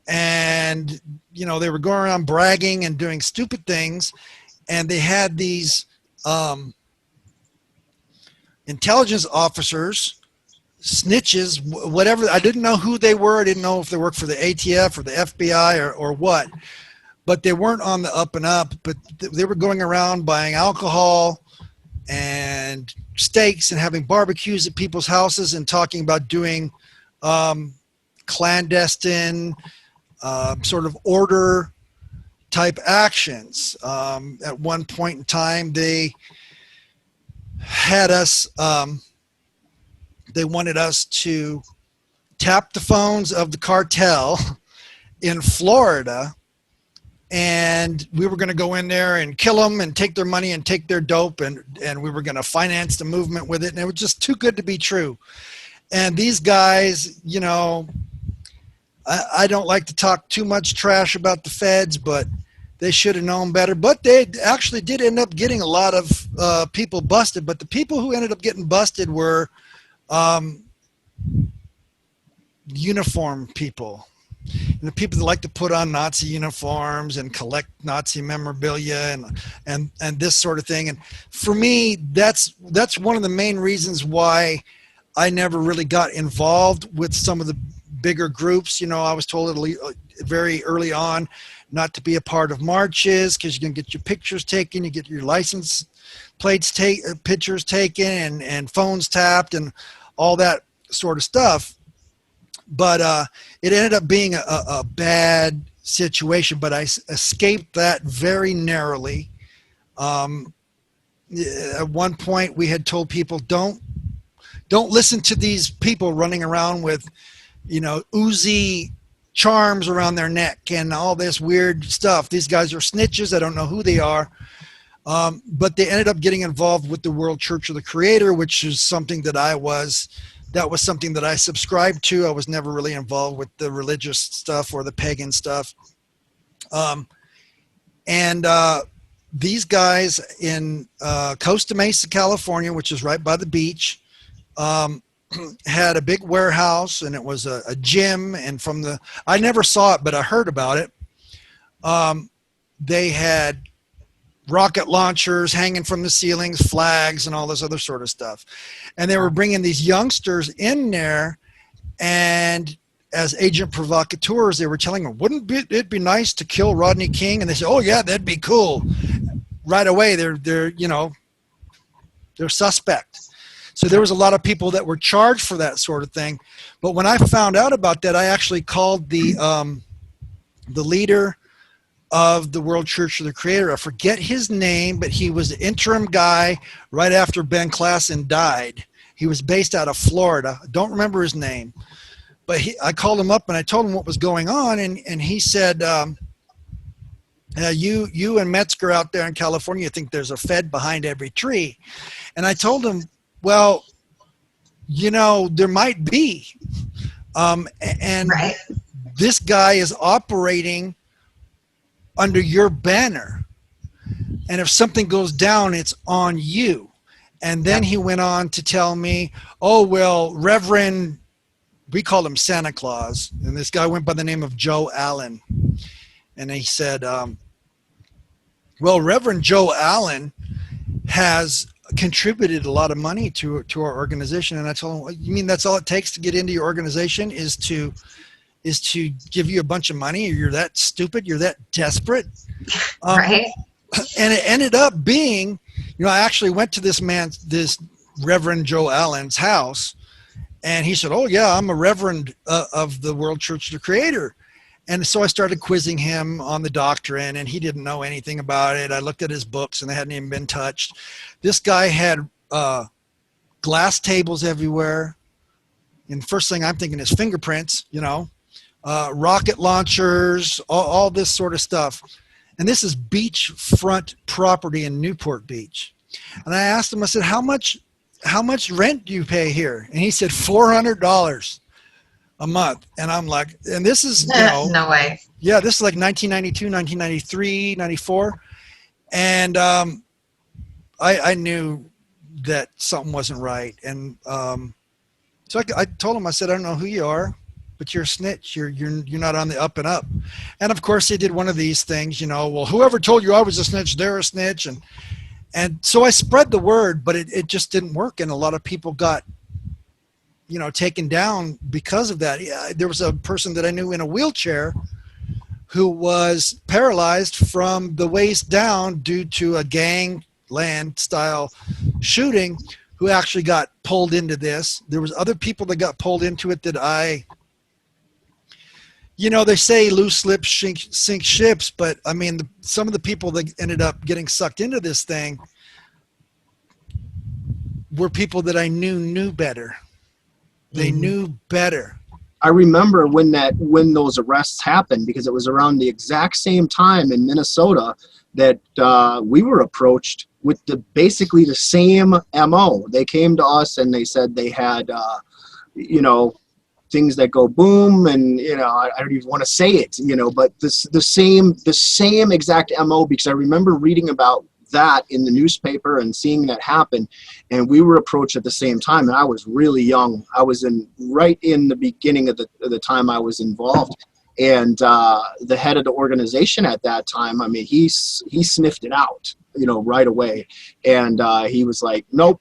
and they were going around bragging and doing stupid things, and they had these intelligence officers, snitches, whatever. I didn't know who they were. I didn't know if they worked for the ATF or the FBI or what, but they weren't on the up and up, but they were going around buying alcohol and steaks and having barbecues at people's houses and talking about doing clandestine sort of order type actions. At one point in time, they had us, they wanted us to tap the phones of the cartel in Florida, and we were going to go in there and kill them and take their money and take their dope, and we were going to finance the movement with it, and it was just too good to be true. And these guys, I don't like to talk too much trash about the feds, but they should have known better. But they actually did end up getting a lot of people busted. But the people who ended up getting busted were uniform people. The people that like to put on Nazi uniforms and collect Nazi memorabilia and this sort of thing. And for me, that's one of the main reasons why I never really got involved with some of the bigger groups. I was told very early on not to be a part of marches because you're going to get your pictures taken, you get your license plates pictures taken and phones tapped and all that sort of stuff. But it ended up being a bad situation, but I escaped that very narrowly. At one point we had told people, don't listen to these people running around with, Uzi charms around their neck and all this weird stuff. These guys are snitches. I don't know who they are. But they ended up getting involved with the World Church of the Creator, which is something that was something that I subscribed to. I was never really involved with the religious stuff or the pagan stuff. These guys in Costa Mesa, California, which is right by the beach, had a big warehouse, and it was a gym. And I never saw it, but I heard about it. They had rocket launchers hanging from the ceilings, flags, and all this other sort of stuff. And they were bringing these youngsters in there, and as agent provocateurs, they were telling them, wouldn't it be nice to kill Rodney King? And they said, oh yeah, that'd be cool. Right away, they're suspect. So there was a lot of people that were charged for that sort of thing. But when I found out about that, I actually called the leader of the World Church of the Creator. I forget his name, but he was the interim guy right after Ben Klassen died. He was based out of Florida. I don't remember his name, but I called him up and I told him what was going on. And he said, you and Metzger out there in California think there's a Fed behind every tree. And I told him, well, there might be. And Right. This guy is operating under your banner. And if something goes down, it's on you. And then he went on to tell me, oh, well, Reverend, we called him Santa Claus. And this guy went by the name of Joe Allen. And he said, well, Reverend Joe Allen has contributed a lot of money to our organization. And I told him, well, you mean that's all it takes to get into your organization is to give you a bunch of money? Or you're that stupid? You're that desperate? Right. And it ended up being, I actually went to this Reverend Joe Allen's house, and he said, oh yeah, I'm a reverend of the World Church of the Creator. And so I started quizzing him on the doctrine, and he didn't know anything about it. I looked at his books, and they hadn't even been touched. This guy had glass tables everywhere. And the first thing I'm thinking is fingerprints, rocket launchers, all this sort of stuff. And this is beachfront property in Newport Beach. And I asked him, I said, how much rent do you pay here? And he said, $400 a month. And I'm like, and this is, No way. yeah, this is like 1992, 1993, 94. And I knew that something wasn't right. And so I told him, I said, I don't know who you are, but you're a snitch. You're not on the up and up. And of course they did one of these things, well, whoever told you I was a snitch, they're a snitch. And so I spread the word, but it just didn't work. And a lot of people got, taken down because of that. Yeah, there was a person that I knew in a wheelchair who was paralyzed from the waist down due to a gangland style shooting, who actually got pulled into this. There was other people that got pulled into it that they say loose lips sink ships, but I mean, some of the people that ended up getting sucked into this thing were people that I knew better. They knew better. I remember when those arrests happened, because it was around the exact same time in Minnesota that we were approached with basically the same MO. They came to us and they said they had, things that go boom, and I don't even want to say it, but the same exact MO, because I remember reading about that in the newspaper and seeing that happen, and we were approached at the same time. And I was really young. I was right in the beginning of the time I was involved. And the head of the organization at that time, I mean, he sniffed it out, right away. And he was like, nope,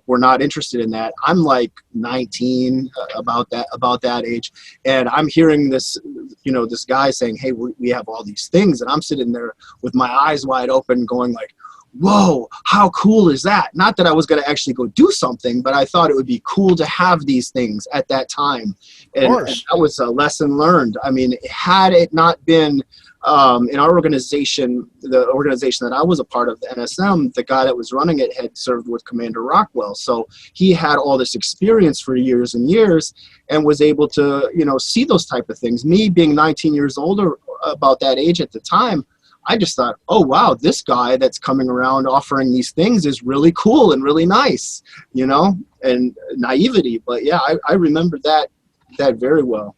we're not interested in that. I'm like 19, about that age. And I'm hearing this, this guy saying, hey, we have all these things. And I'm sitting there with my eyes wide open going like, whoa, how cool is that? Not that I was going to actually go do something, but I thought it would be cool to have these things at that time. And that was a lesson learned. I mean, had it not been in our organization, the organization that I was a part of, the NSM, the guy that was running it had served with Commander Rockwell. So he had all this experience for years and years and was able to, see those type of things. Me being 19 years old, or about that age at the time, I just thought, oh, wow, this guy that's coming around offering these things is really cool and really nice, and naivety. But yeah, I remember that very well.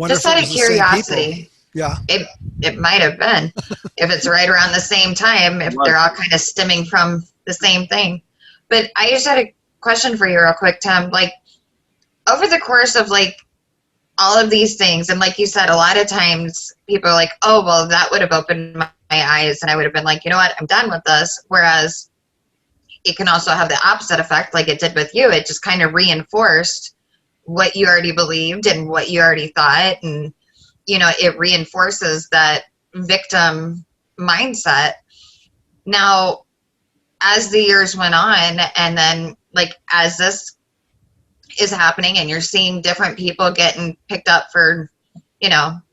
Just out of curiosity, yeah, it might have been, if it's right around the same time, if they're all kind of stemming from the same thing. But I just had a question for you real quick, Tim. Like, over the course of all of these things, and like you said, a lot of times people are like, oh, well, that would have opened my eyes, and I would have been like, you know what, I'm done with this. Whereas it can also have the opposite effect, like it did with you. It just kind of reinforced what you already believed and what you already thought, and it reinforces that victim mindset. Now, as the years went on, and then as this is happening and you're seeing different people getting picked up for,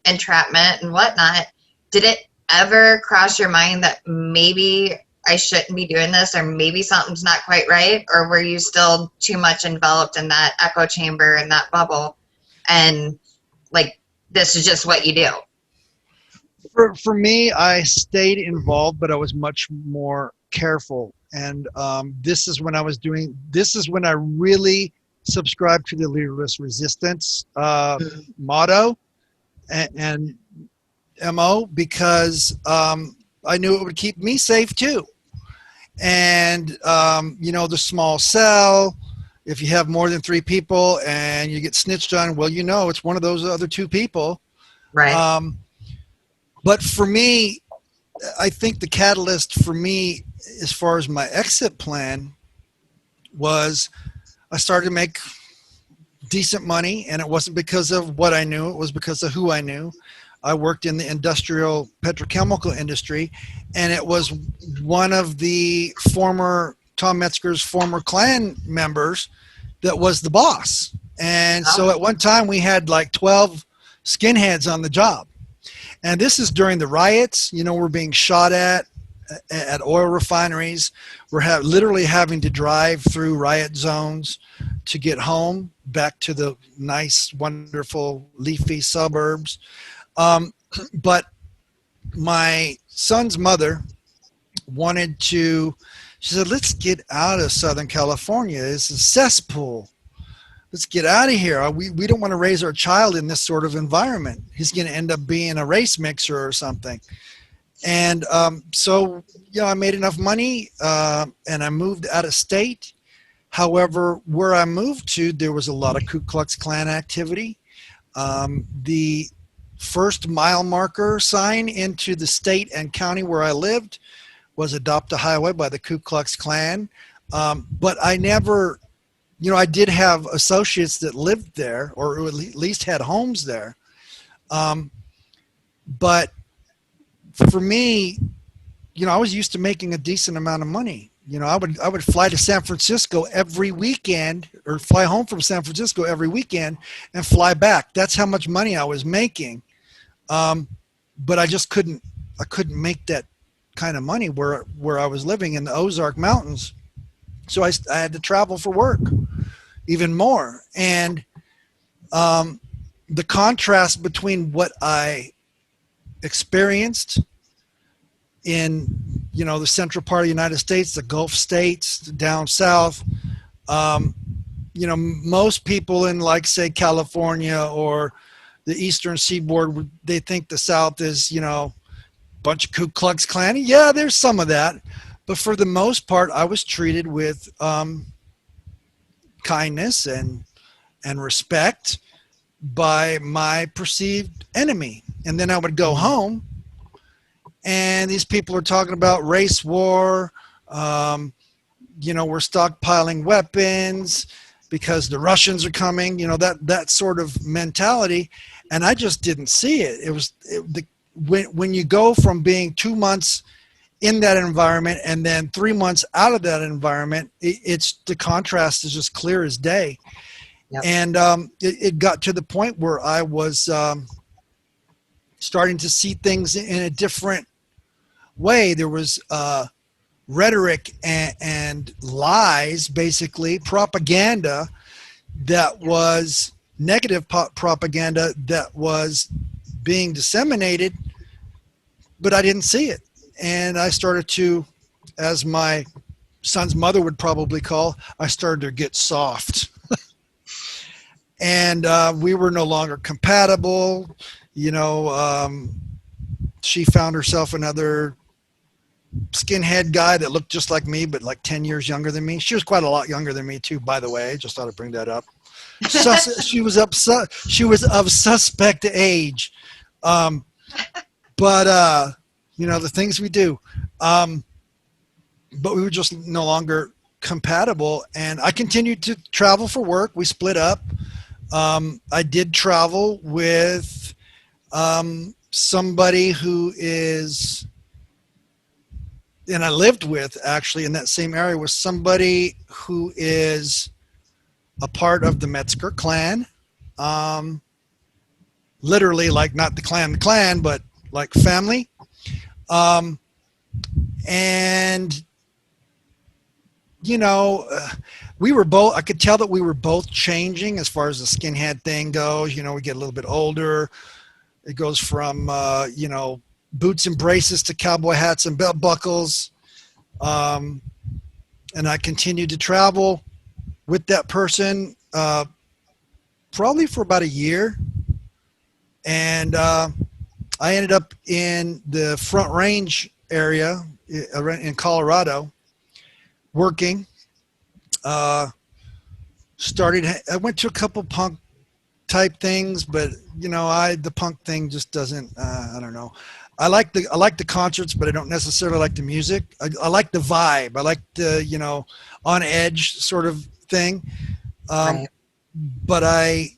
entrapment and whatnot, did it ever cross your mind that maybe I shouldn't be doing this, or maybe something's not quite right? Or were you still too much enveloped in that echo chamber and that bubble, and this is just what you do? For me, I stayed involved, but I was much more careful. And this is when I really subscribed to the leaderless resistance motto and MO, because I knew it would keep me safe too. And the small cell, if you have more than 3 people and you get snitched on, well, it's one of those other 2 people. Right. But for me, I think the catalyst for me, as far as my exit plan, was I started to make decent money, and it wasn't because of what I knew. It was because of who I knew. I worked in the industrial petrochemical industry, and it was one of the former Tom Metzger's former Klan members that was the boss. And so at one time we had 12 skinheads on the job. And this is during the riots. We're being shot at oil refineries. We're literally having to drive through riot zones to get home back to the nice, wonderful, leafy suburbs. But my son's mother wanted to, she said, let's get out of Southern California. It's a cesspool. Let's get out of here. We don't want to raise our child in this sort of environment. He's going to end up being a race mixer or something. And so, I made enough money and I moved out of state. However, where I moved to, there was a lot of Ku Klux Klan activity. The first mile marker sign into the state and county where I lived was Adopt a Highway by the Ku Klux Klan. But I never, I did have associates that lived there or at least had homes there. But for me, I was used to making a decent amount of money. I would fly to San Francisco every weekend or fly home from San Francisco every weekend and fly back. That's how much money I was making. But I just couldn't make that kind of money where I was living in the Ozark Mountains. So I had to travel for work even more. And the contrast between what I experienced in, the central part of the United States, the Gulf states, down south, most people in, like, say, California or the Eastern Seaboard, they think the South is, bunch of Ku Klux Klan. Yeah, there's some of that. But for the most part, I was treated with kindness and respect by my perceived enemy. And then I would go home and these people are talking about race war. We're stockpiling weapons because the Russians are coming, that sort of mentality. And I just didn't see it. When you go from being 2 months in that environment and then 3 months out of that environment, it's the contrast is just clear as day. Yep. And it got to the point where I was starting to see things in a different way. There was rhetoric and lies, basically propaganda that was negative propaganda that was being disseminated, but I didn't see it. And I started to, as my son's mother would probably call, I started to get soft. And we were no longer compatible. She found herself another skinhead guy that looked just like me, but like 10 years younger than me. She was quite a lot younger than me too, by the way. Just thought I'd bring that up. She was of suspect age. The things we do. But we were just no longer compatible. And I continued to travel for work. We split up. I did travel with somebody who is, and I lived with actually in that same area, was somebody who is a part of the Metzger clan. Literally, like not the clan, but like family. We were both, I could tell that we were both changing as far as the skinhead thing goes. We get a little bit older. It goes from, boots and braces to cowboy hats and belt buckles. And I continued to travel with that person probably for about a year. And I ended up in the Front Range area in Colorado working. I went to a couple punk type things, but the punk thing just doesn't, I don't know. I like the concerts, but I don't necessarily like the music. I like the vibe. I like the, on edge sort of thing. Right. But I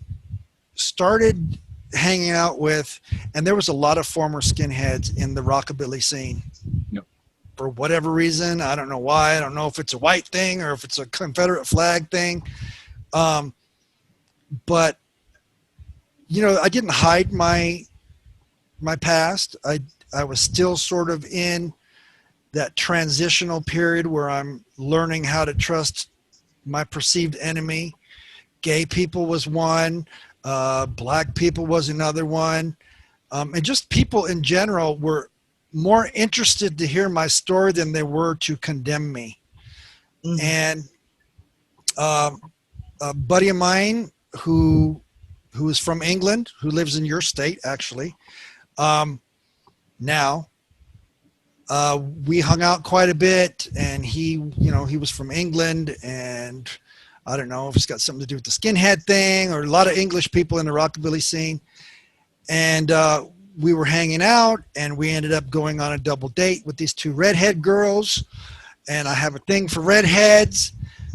started hanging out with, and there was a lot of former skinheads in the rockabilly scene. Yep. For whatever reason. I don't know why. I don't know if it's a white thing or if it's a Confederate flag thing. But I didn't hide my past. I was still sort of in that transitional period where I'm learning how to trust my perceived enemy. Gay people was one, black people was another one. And just people in general were more interested to hear my story than they were to condemn me. Mhm. And a buddy of mine who is from England, who lives in your state, actually, now, we hung out quite a bit, and he was from England, and I don't know if it's got something to do with the skinhead thing or a lot of English people in the rockabilly scene. And we were hanging out, and we ended up going on a double date with these two redhead girls. And I have a thing for redheads.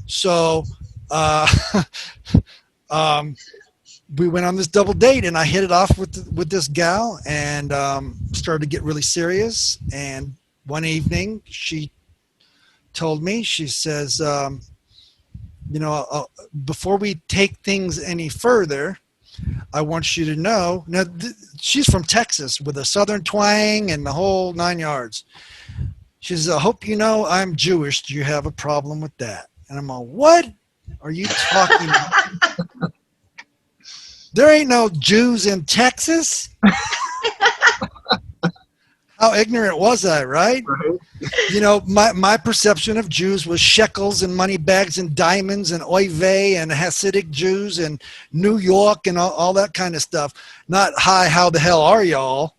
So we went on this double date, and I hit it off with this gal, and started to get really serious. And one evening she told me, she says, before we take things any further, I want you to know. Now, she's from Texas with a southern twang and the whole 9 yards. She says, I hope you know I'm Jewish. Do you have a problem with that? And I'm all, what are you talking about? There ain't no Jews in Texas. How ignorant was I, right? My perception of Jews was shekels and money bags and diamonds and oy vey and Hasidic Jews and New York and all that kind of stuff. Not, hi, how the hell are y'all?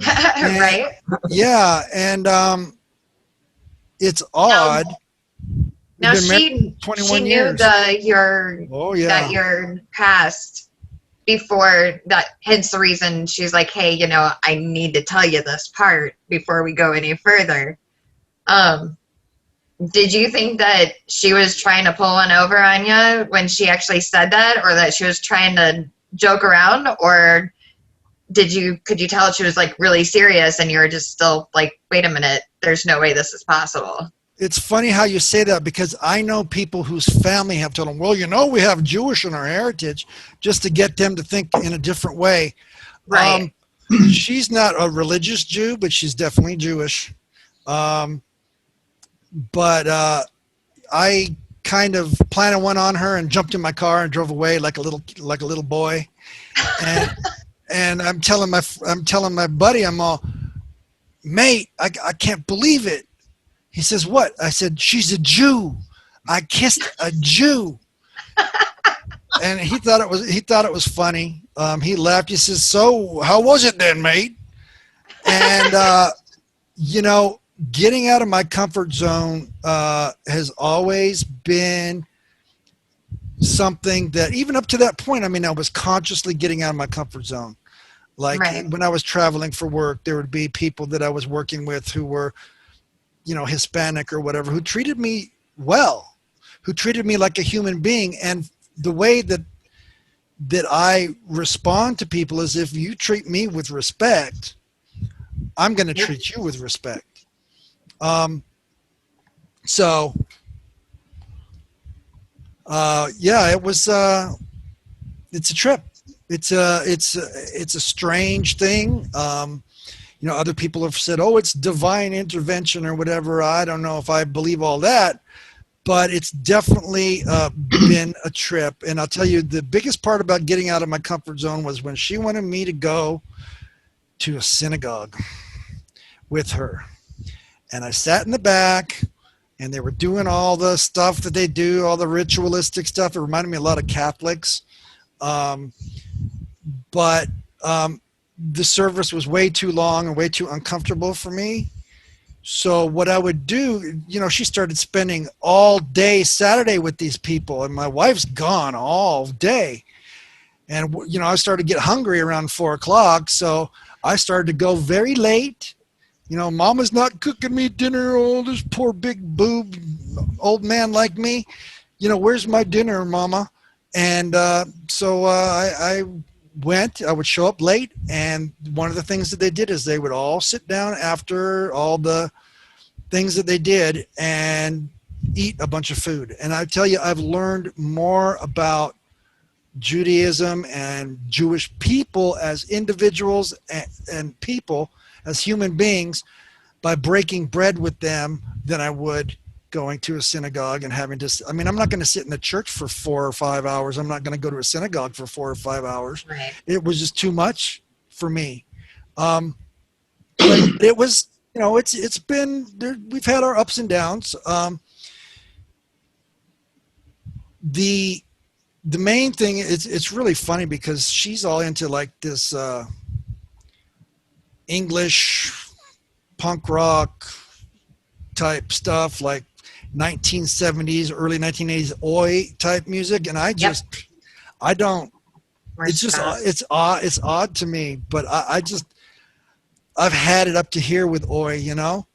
Right. Yeah, and it's odd. Now We've been she married 21 knew years. that your past before that, hence the reason she's like, hey, I need to tell you this part before we go any further. Did you think that she was trying to pull one over on you when she actually said that, or that she was trying to joke around, or could you tell she was like really serious and you were just still like, wait a minute, there's no way this is possible? It's funny how you say that, because I know people whose family have told them, well, we have Jewish in our heritage, just to get them to think in a different way. Right. She's not a religious Jew, but she's definitely Jewish. But I kind of planted one on her and jumped in my car and drove away like a little boy. And I'm telling my buddy, I'm all, mate, I can't believe it. He says, what? I said, she's a Jew. I kissed a Jew. And he thought it was funny. He laughed. He says, so how was it then, mate? And, getting out of my comfort zone has always been something that, even up to that point, I was consciously getting out of my comfort zone. Like when I was traveling for work, there would be people that I was working with who were, Hispanic or whatever, who treated me well, who treated me like a human being. And the way that I respond to people is, if you treat me with respect, I'm going to treat you with respect. It was, it's a trip. It's a strange thing. Other people have said, oh, it's divine intervention or whatever. I don't know if I believe all that, but it's definitely been a trip. And I'll tell you, the biggest part about getting out of my comfort zone was when she wanted me to go to a synagogue with her. And I sat in the back, and they were doing all the stuff that they do, all the ritualistic stuff. It reminded me a lot of Catholics. But the service was way too long and way too uncomfortable for me. So what I would do, she started spending all day Saturday with these people, and my wife's gone all day. And, I started to get hungry around 4:00. So I started to go very late. Mama's not cooking me dinner. Oh, this poor big boob old man like me. Where's my dinner, Mama? And so I would show up late, and one of the things that they did is they would all sit down after all the things that they did and eat a bunch of food. And I tell you, I've learned more about Judaism and Jewish people as individuals and people as human beings by breaking bread with them than I would going to a synagogue and having to, I'm not going to sit in the church for 4 or 5 hours. I'm not going to go to a synagogue for 4 or 5 hours. Right. It was just too much for me. but it was, you know, it's been there. We've had our ups and downs. The main thing is, it's really funny because she's all into like this English punk rock type stuff, like 1970s, early 1980s oi type music, and I don't. It's just it's odd to me, but I've had it up to here with oi, you know.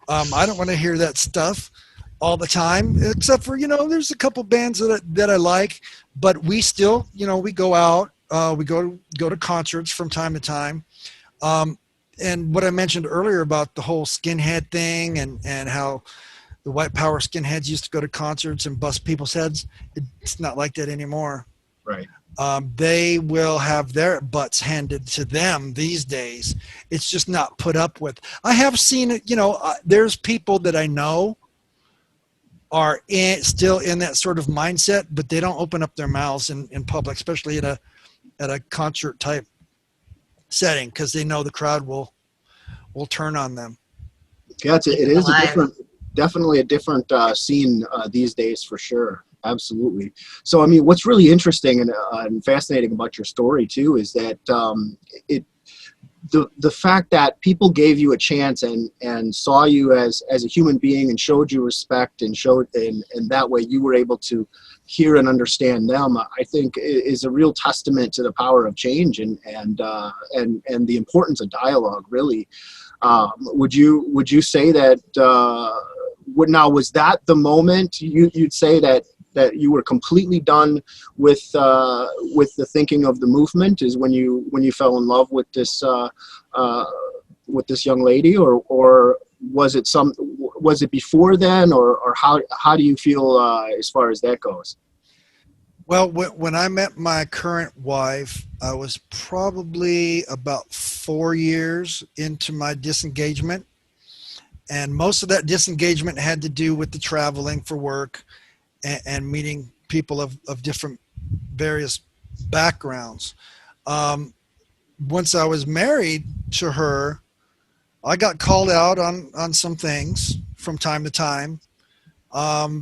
I don't want to hear that stuff all the time, except for, you know, there's a couple bands that I like, but we still, you know, we go out, we go to concerts from time to time. And what I mentioned earlier about the whole skinhead thing and how the white power skinheads used to go to concerts and bust people's heads, it's not like that anymore. Right. They will have their butts handed to them these days. It's just not put up with. I have seen it, you know, there's people that I know are still in that sort of mindset, but they don't open up their mouths in public, especially at a concert type setting, because they know the crowd will turn on them. Yeah, it is definitely a different scene these days for sure. Absolutely. So, I mean, what's really interesting and fascinating about your story too is that the fact that people gave you a chance and saw you as a human being and showed you respect and that way you were able to hear and understand them, I think is a real testament to the power of change and the importance of dialogue, really. Would you say that was that the moment you'd say that you were completely done with the thinking of the movement, is when you fell in love with this young lady, or was it before then, or how do you feel as far as that goes? Well, when I met my current wife, I was probably about 4 years into my disengagement, and most of that disengagement had to do with the traveling for work and meeting people of different various backgrounds. Once I was married to her, I got called out on some things from time to time.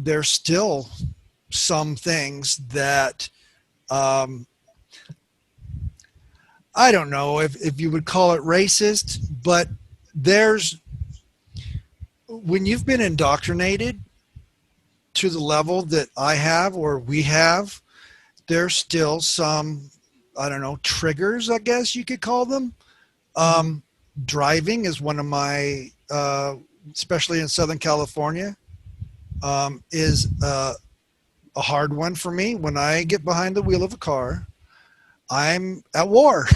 There's still some things that I don't know if you would call it racist, but when you've been indoctrinated to the level that I have or we have, there's still some, I don't know, triggers, I guess you could call them. Driving is one of my, especially in Southern California, is a hard one for me. When I get behind the wheel of a car, I'm at war,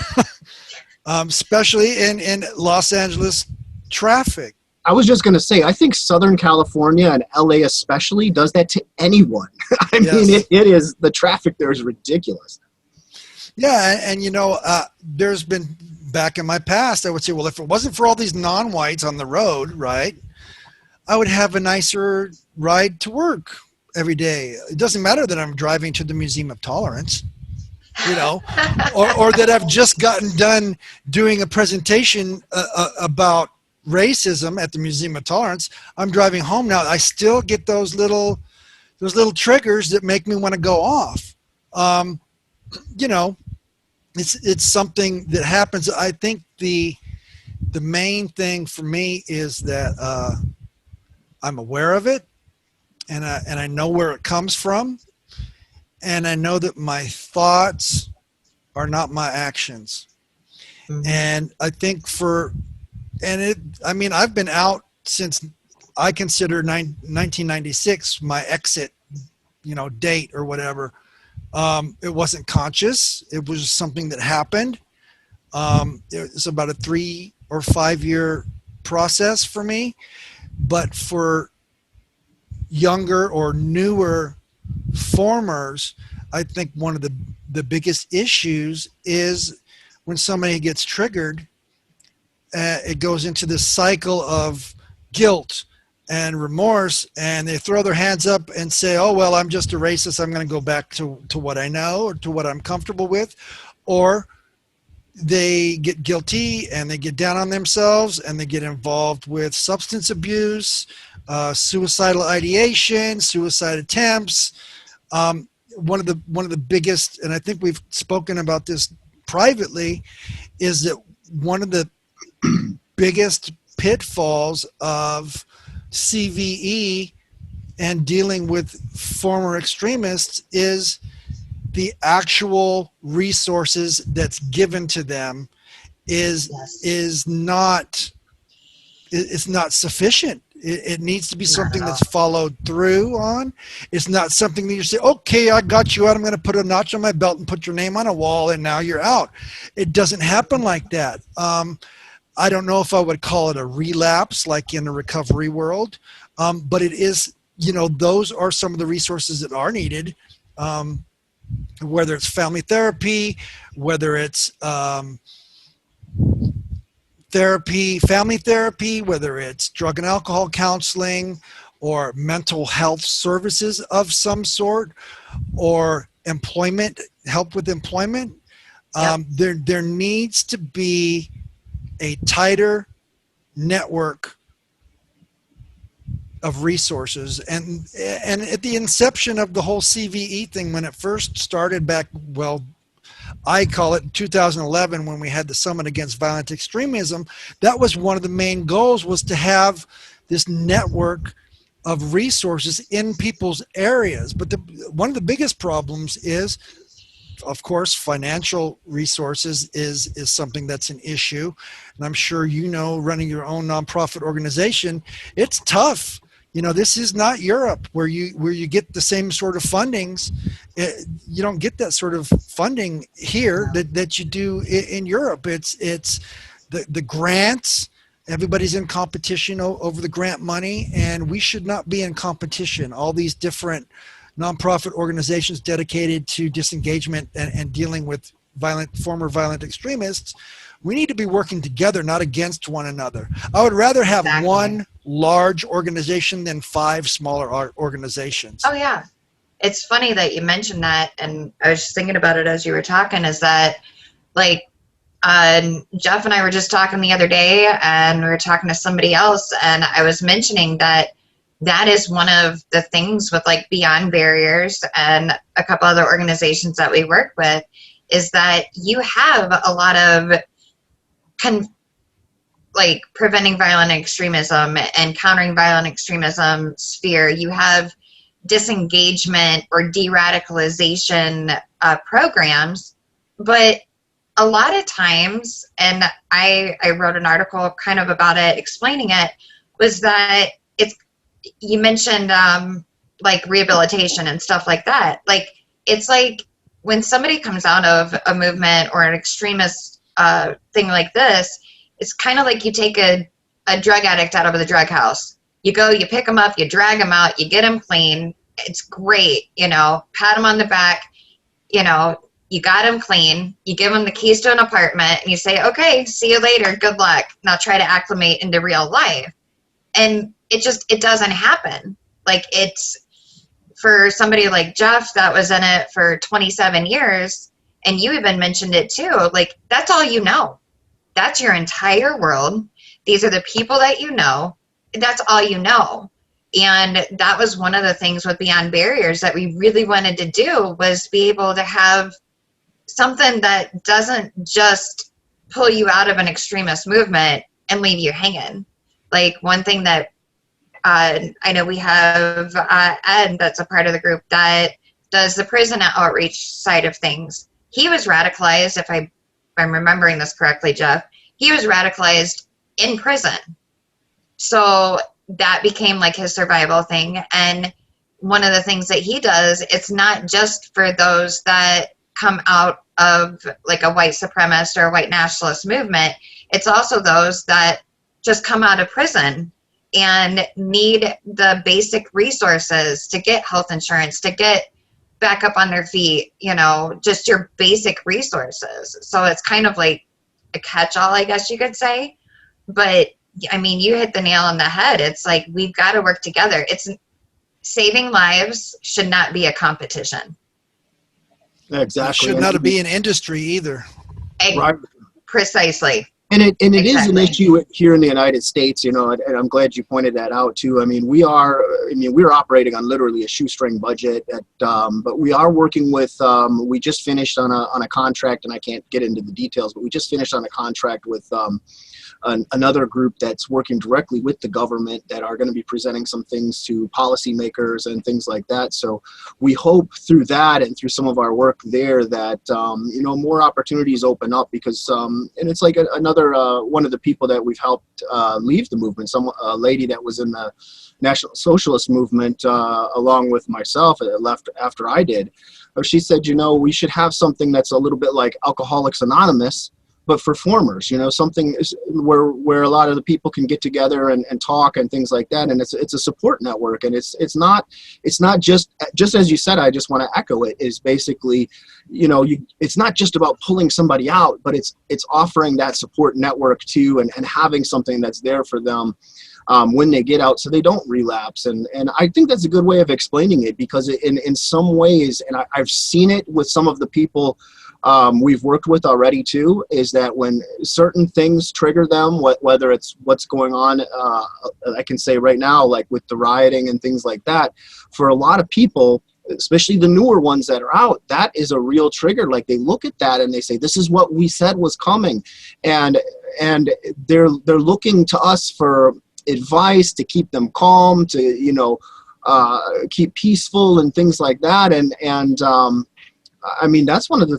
especially in Los Angeles traffic. I was just going to say, I think Southern California and LA especially does that to anyone. I mean, it is, the traffic there is ridiculous. Yeah. And you know, there's been, back in my past, I would say, well, if it wasn't for all these non-whites on the road, right, I would have a nicer ride to work every day. It doesn't matter that I'm driving to the Museum of Tolerance, you know, or that I've just gotten done doing a presentation about racism at the Museum of Tolerance. I'm driving home now. I still get those little triggers that make me want to go off. You know, it's something that happens. I think the main thing for me is that I'm aware of it, and I know where it comes from, and I know that my thoughts are not my actions. Mm-hmm. And I think I mean, I've been out since I consider 1996 my exit, you know, date or whatever. It wasn't conscious. It was something that happened. It was about a 3 or 5 year process for me. But for younger or newer formers, I think one of the biggest issues is when somebody gets triggered, it goes into this cycle of guilt and remorse, and they throw their hands up and say, oh, well, I'm just a racist. I'm going to go back to what I know or to what I'm comfortable with. Or they get guilty and they get down on themselves and they get involved with substance abuse, suicidal ideation, suicide attempts. One of the biggest, and I think we've spoken about this privately, is that one of the biggest pitfalls of CVE and dealing with former extremists is the actual resources that's given to them is not, it's not sufficient. It needs to be something that's followed through on. It's not something that you say, okay, I got you out. I'm going to put a notch on my belt and put your name on a wall and now you're out. It doesn't happen like that. I don't know if I would call it a relapse like in the recovery world, but it is, you know, those are some of the resources that are needed, whether it's family therapy, whether it's family therapy, whether it's drug and alcohol counseling or mental health services of some sort, or employment, help with employment. There needs to be a tighter network of resources. And at the inception of the whole CVE thing, when it first started back, well, I call it 2011, when we had the Summit Against Violent Extremism, that was one of the main goals, was to have this network of resources in people's areas. But one of the biggest problems is, of course, financial resources is something that's an issue. And I'm sure, you know, running your own nonprofit organization, it's tough. You know, this is not Europe where you get the same sort of fundings. You don't get that sort of funding here that you do in Europe. It's the grants. Everybody's in competition over the grant money, and we should not be in competition. All these different nonprofit organizations dedicated to disengagement and dealing with former violent extremists, we need to be working together, not against one another. I would rather have one large organization than 5 smaller organizations. Oh, yeah. It's funny that you mentioned that, and I was just thinking about it as you were talking, is that, like, Jeff and I were just talking the other day, and we were talking to somebody else, and I was mentioning that is one of the things with, like, Beyond Barriers and a couple other organizations that we work with, is that you have a lot of like preventing violent extremism and countering violent extremism sphere. You have disengagement or de-radicalization programs, but a lot of times, and I wrote an article kind of about it, explaining it, was that you mentioned like rehabilitation and stuff like that. Like, it's like when somebody comes out of a movement or an extremist thing like this, it's kind of like you take a drug addict out of the drug house. You go, you pick them up, you drag them out, you get them clean. It's great, you know, pat them on the back, you know, you got them clean, you give them the keys to an apartment, and you say, okay, see you later, good luck. Now try to acclimate into real life. And it doesn't happen. Like, it's, for somebody like Jeff that was in it for 27 years, and you even mentioned it too, like, that's all you know. That's your entire world. These are the people that you know. That's all you know. And that was one of the things with Beyond Barriers that we really wanted to do, was be able to have something that doesn't just pull you out of an extremist movement and leave you hanging. Like, one thing that I know we have Ed, that's a part of the group, that does the prison outreach side of things. He was radicalized, if I'm remembering this correctly, Jeff, he was radicalized in prison. So that became like his survival thing. And one of the things that he does, it's not just for those that come out of like a white supremacist or a white nationalist movement. It's also those that just come out of prison and need the basic resources to get health insurance, to get back up on their feet, you know, just your basic resources. So it's kind of like a catch-all, I guess you could say. But I mean, you hit the nail on the head. It's like, we've got to work together. It's saving lives should not be a competition. Exactly. It should not be an industry either. Right. Precisely. And it is an Exactly. issue here in the United States, you know, and I'm glad you pointed that out too. I mean, we're operating on literally a shoestring budget, but we are working with. We just finished on a contract, and I can't get into the details, but we just finished on a contract with another group that's working directly with the government that are going to be presenting some things to policymakers and things like that. So we hope through that and through some of our work there that, more opportunities open up because, and it's like another one of the people that we've helped leave the movement, a lady that was in the National Socialist movement along with myself, left after I did. She said, we should have something that's a little bit like Alcoholics Anonymous, but for formers, something where a lot of the people can get together and talk and things like that. And it's a support network. And it's not just as you said, I just want to echo it, is basically, it's not just about pulling somebody out, but it's offering that support network too, and having something that's there for them when they get out so they don't relapse. And I think that's a good way of explaining it, because in some ways, and I've seen it with some of the people we've worked with already too, is that when certain things trigger them, whether it's what's going on, I can say right now, like with the rioting and things like that, for a lot of people, especially the newer ones that are out, that is a real trigger. Like they look at that and they say, this is what we said was coming. And they're looking to us for advice to keep them calm, to, keep peaceful and things like that. And I mean, that's one of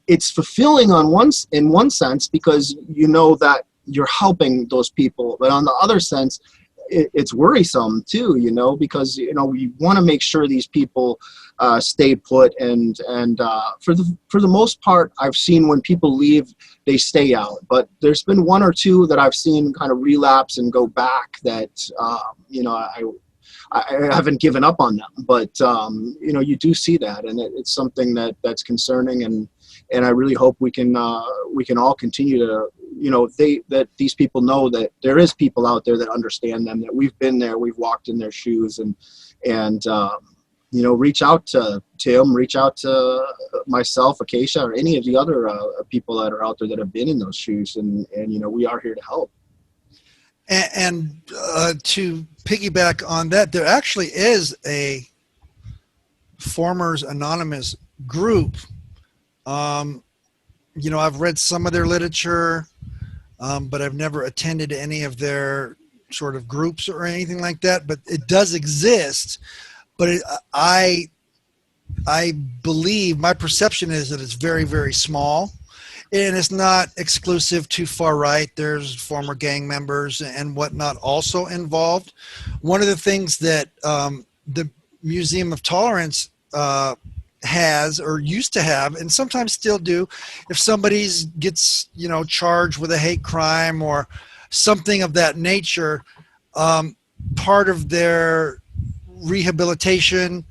it's fulfilling in one sense, because that you're helping those people, but on the other sense, it's worrisome too, because, we want to make sure these people stay put. And for the most part, I've seen when people leave, they stay out, but there's been one or two that I've seen kind of relapse and go back that, I haven't given up on them, but you do see that, and it's something that's concerning, and I really hope we can all continue to, that these people know that there is people out there that understand them, that we've been there, we've walked in their shoes, and reach out to Tim, reach out to myself, Acacia, or any of the other people that are out there that have been in those shoes, and we are here to help. And to piggyback on that, there actually is a Formers Anonymous group. I've read some of their literature, but I've never attended any of their sort of groups or anything like that. But it does exist. But I believe, my perception is that it's very, very small. And it's not exclusive to far right. There's former gang members and whatnot also involved. One of the things that the Museum of Tolerance has, or used to have, and sometimes still do, if somebody gets charged with a hate crime or something of that nature, part of their rehabilitation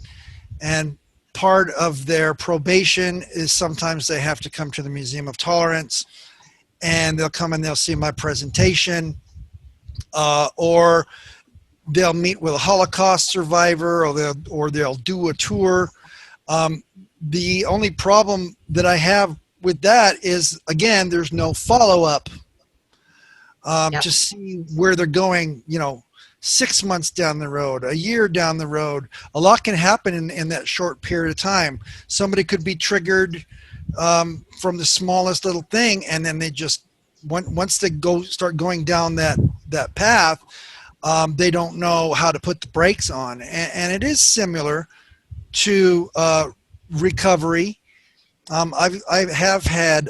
and part of their probation is sometimes they have to come to the Museum of Tolerance, and they'll come and they'll see my presentation, or they'll meet with a Holocaust survivor, or they'll do a tour. The only problem that I have with that is, again, there's no follow-up to see where they're going, 6 months down the road, a year down the road. A lot can happen in that short period of time. Somebody could be triggered from the smallest little thing, and then they just, once they start going down that path, they don't know how to put the brakes on. And it is similar to recovery. I have had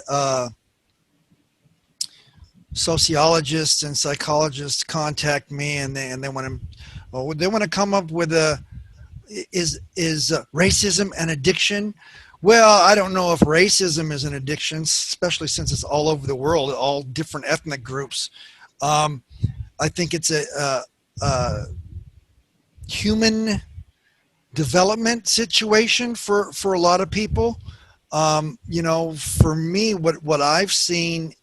sociologists and psychologists contact me, and they want to come up with is racism an addiction? Well, I don't know if racism is an addiction, especially since it's all over the world, all different ethnic groups. I think it's a human development situation for a lot of people. For me, what I've seen,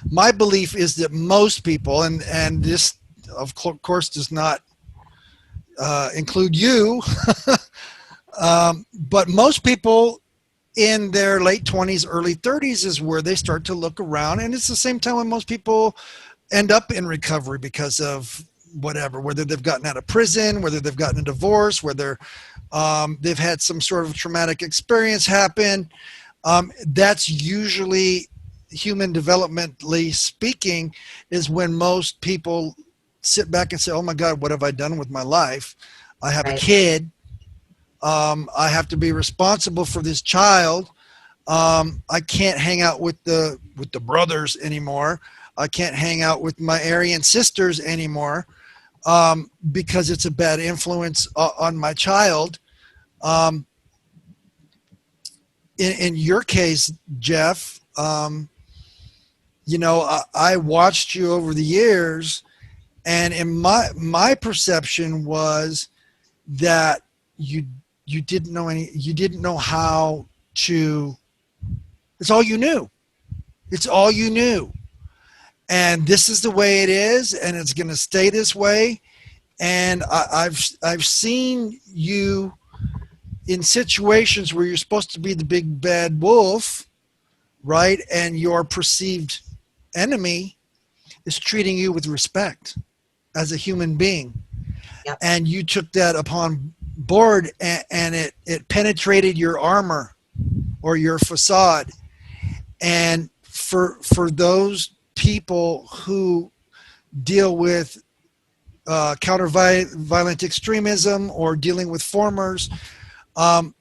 my belief is that most people, and this of course does not include you, but most people in their late 20s, early 30s is where they start to look around. And it's the same time when most people end up in recovery because of whatever, whether they've gotten out of prison, whether they've gotten a divorce, whether they've had some sort of traumatic experience happen. That's usually, human developmentally speaking, is when most people sit back and say, oh my God, what have I done with my life? I have a kid. I have to be responsible for this child. I can't hang out with the brothers anymore. I can't hang out with my Aryan sisters anymore because it's a bad influence on my child. In your case, Jeff, I watched you over the years, and in my perception was that you didn't know how to. It's all you knew. It's all you knew. And this is the way it is, and it's going to stay this way. And I've seen you in situations where you're supposed to be the big bad wolf, right? And your perceived enemy is treating you with respect as a human being. Yep. And you took that upon board, and it penetrated your armor or your facade. And for those people who deal with counter-violent extremism or dealing with formers, the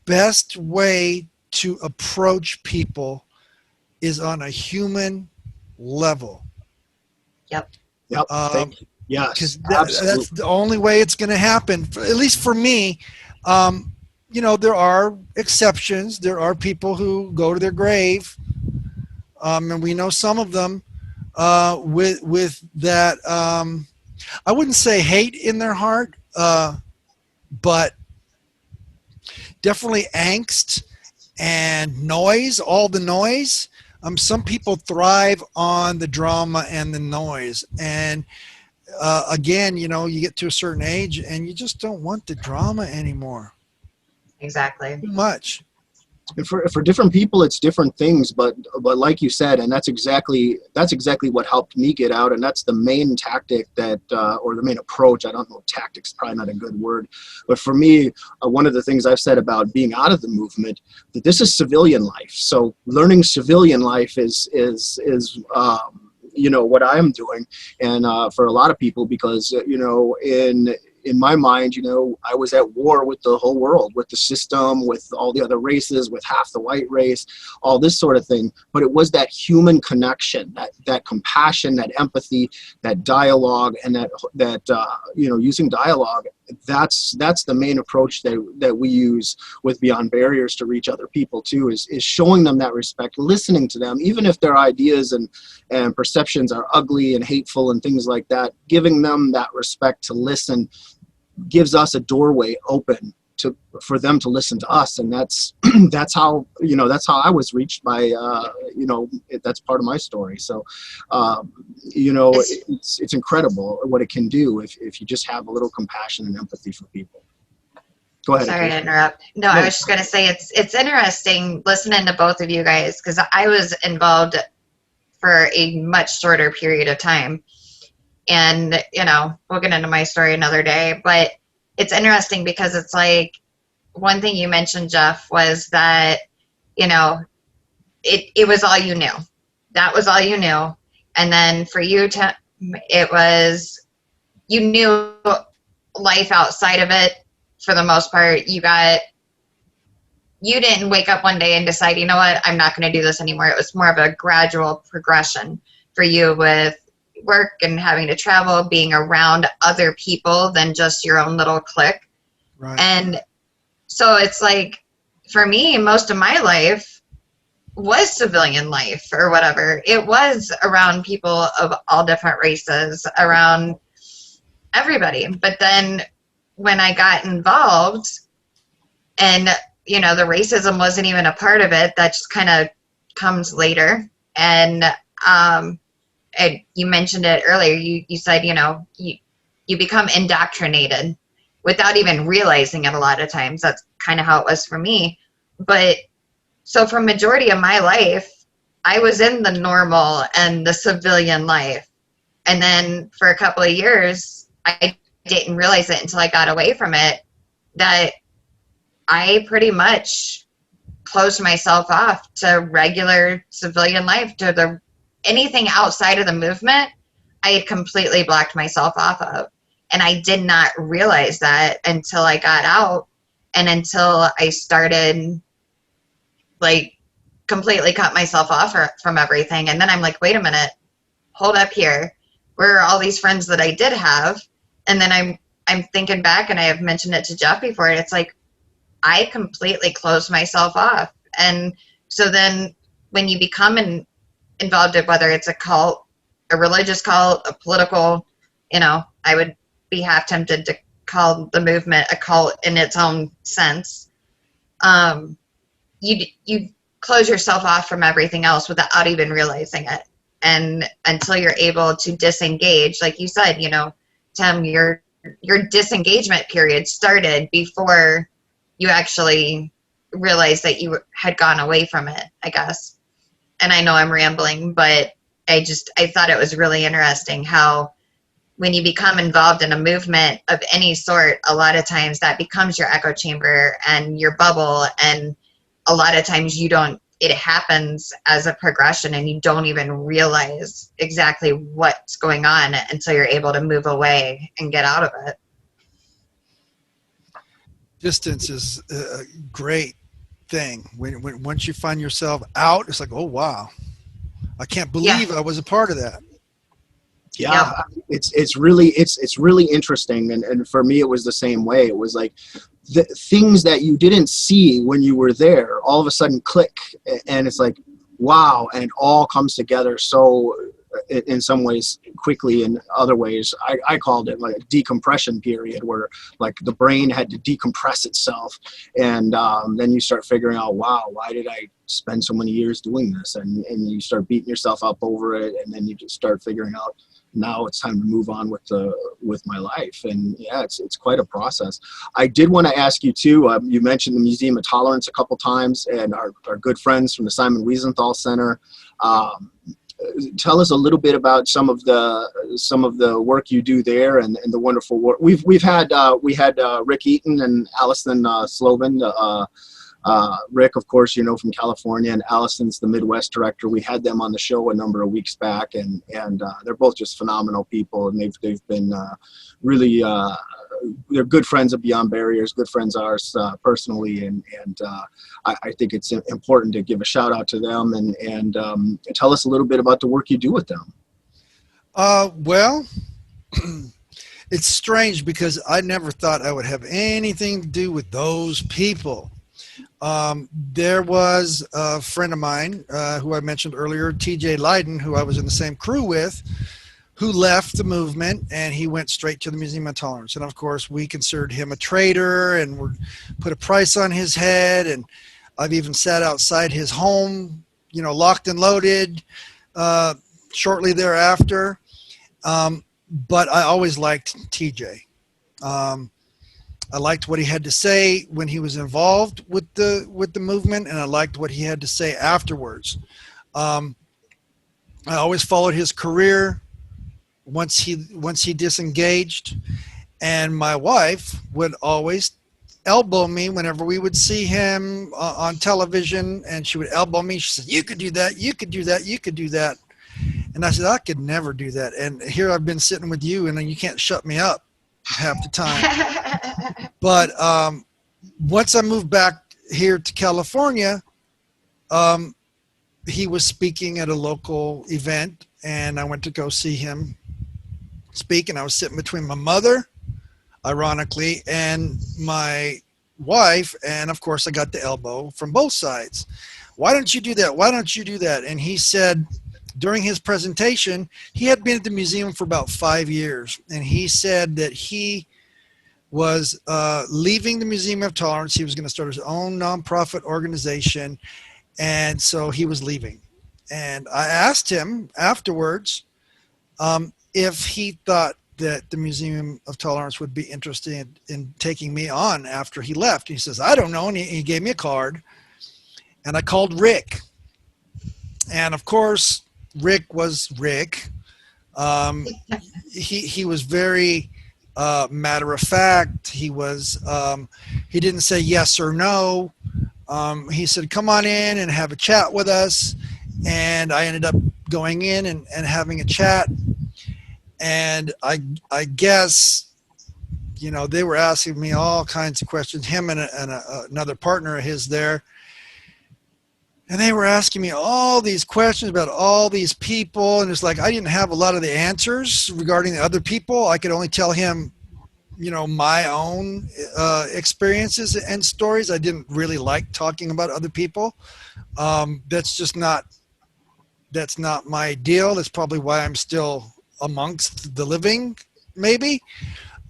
best way to approach people is on a human level. Yep. Thank you. Yes, because that's the only way it's going to happen. At least for me. There are exceptions. There are people who go to their grave, and we know some of them with that. I wouldn't say hate in their heart, but definitely angst and noise. All the noise. Some people thrive on the drama and the noise, and again, you get to a certain age, and you just don't want the drama anymore. Exactly. Too much. And for different people, it's different things, but like you said, and that's exactly what helped me get out, and that's the main tactic that, or the main approach. I don't know, tactics probably not a good word, but for me, one of the things I've said about being out of the movement, that this is civilian life. So learning civilian life is what I'm doing, and for a lot of people, because in my mind, I was at war with the whole world, with the system, with all the other races, with half the white race, all this sort of thing. But it was that human connection, that compassion, that empathy, that dialogue, and that using dialogue. That's the main approach that we use with Beyond Barriers to reach other people too, is showing them that respect, listening to them, even if their ideas and perceptions are ugly and hateful and things like that. Giving them that respect to listen gives us a doorway open for them to listen to us, and that's how I was reached by that's part of my story. So it's incredible what it can do if you just have a little compassion and empathy for people. Go ahead. Sorry to interrupt. No, I was just going to say it's interesting listening to both of you guys, because I was involved for a much shorter period of time. And, we'll get into my story another day, but it's interesting because it's like, one thing you mentioned, Jeff, was that, it was all you knew. That was all you knew. And then for you, it was, you knew life outside of it for the most part. You didn't wake up one day and decide, you know what, I'm not going to do this anymore. It was more of a gradual progression for you with work and having to travel, being around other people than just your own little clique. Right. And so it's like, for me, most of my life was civilian life or whatever. It was around people of all different races, around everybody. But then when I got involved, and the racism wasn't even a part of it, that just kind of comes later. And you mentioned it earlier. You said, you become indoctrinated without even realizing it a lot of times. That's kind of how it was for me. But so for majority of my life, I was in the normal and the civilian life. And then for a couple of years, I didn't realize it until I got away from it that I pretty much closed myself off to regular civilian life, to the anything outside of the movement. I had completely blocked myself off of. And I did not realize that until I got out and until I started like completely cut myself off from everything. And then I'm like, wait a minute, hold up here. Where are all these friends that I did have? And then I'm thinking back, and I have mentioned it to Jeff before, and it's like I completely closed myself off. And so then when you become involved in, whether it's a cult, a religious cult, a political, I would be half tempted to call the movement a cult in its own sense. You close yourself off from everything else without even realizing it. And until you're able to disengage, like you said, Tim, your disengagement period started before you actually realized that you had gone away from it, I guess. And I know I'm rambling, but I thought it was really interesting how when you become involved in a movement of any sort, a lot of times that becomes your echo chamber and your bubble. And a lot of times it happens as a progression and you don't even realize exactly what's going on until you're able to move away and get out of it. Distance is a great thing. When once you find yourself out, it's like, oh wow, I can't believe I was a part of that. Yeah, it's really interesting, and for me it was the same way. It was like the things that you didn't see when you were there all of a sudden click, and it's like wow, and it all comes together so in some ways quickly. In other ways, I called it like a decompression period, where like the brain had to decompress itself, and then you start figuring out, wow, why did I spend so many years doing this? And you start beating yourself up over it, and then you just start figuring out, now it's time to move on with my life. And yeah, it's quite a process. I did want to ask you too, you mentioned the Museum of Tolerance a couple times, and our good friends from the Simon Wiesenthal Center. Tell us a little bit about some of the work you do there, and the wonderful work we had Rick Eaton and Allison Slovin. Rick, of course, from California, and Allison's the Midwest director. We had them on the show a number of weeks back, and they're both just phenomenal people, and they've been really they're good friends of Beyond Barriers, good friends of ours personally, and I think it's important to give a shout out to them and tell us a little bit about the work you do with them. Well, it's strange because I never thought I would have anything to do with those people. There was a friend of mine who I mentioned earlier, TJ Leiden, who I was in the same crew with, who left the movement, and he went straight to the Museum of Tolerance. And of course, we considered him a traitor and put a price on his head. And I've even sat outside his home, locked and loaded shortly thereafter. But I always liked TJ. I liked what he had to say when he was involved with the movement, and I liked what he had to say afterwards. I always followed his career once he disengaged, and my wife would always elbow me whenever we would see him on television, and she would elbow me. She said, "You could do that. You could do that. You could do that." And I said, "I could never do that." And here I've been sitting with you, and you can't shut me up half the time. But once I moved back here to California, he was speaking at a local event, and I went to go see him speak, and I was sitting between my mother, ironically, and my wife, and of course I got the elbow from both sides. "Why don't you do that? Why don't you do that?" And he said, during his presentation, he had been at the museum for about 5 years, and he said that he was leaving the Museum of Tolerance. He was going to start his own nonprofit organization, and so he was leaving. And I asked him afterwards if he thought that the Museum of Tolerance would be interested in taking me on after he left. He says, "I don't know," and he gave me a card. and I called Rick. And of course, Rick was Rick. Um, he was very matter of fact. He didn't say yes or no. He said, come on in and have a chat with us. And I ended up going in and having a chat. And I guess, they were asking me all kinds of questions, him and another partner of his there. And they were asking me all these questions about all these people. And it's like, I didn't have a lot of the answers regarding the other people. I could only tell him, my own experiences and stories. I didn't really like talking about other people. That's not my deal. That's probably why I'm still amongst the living, maybe.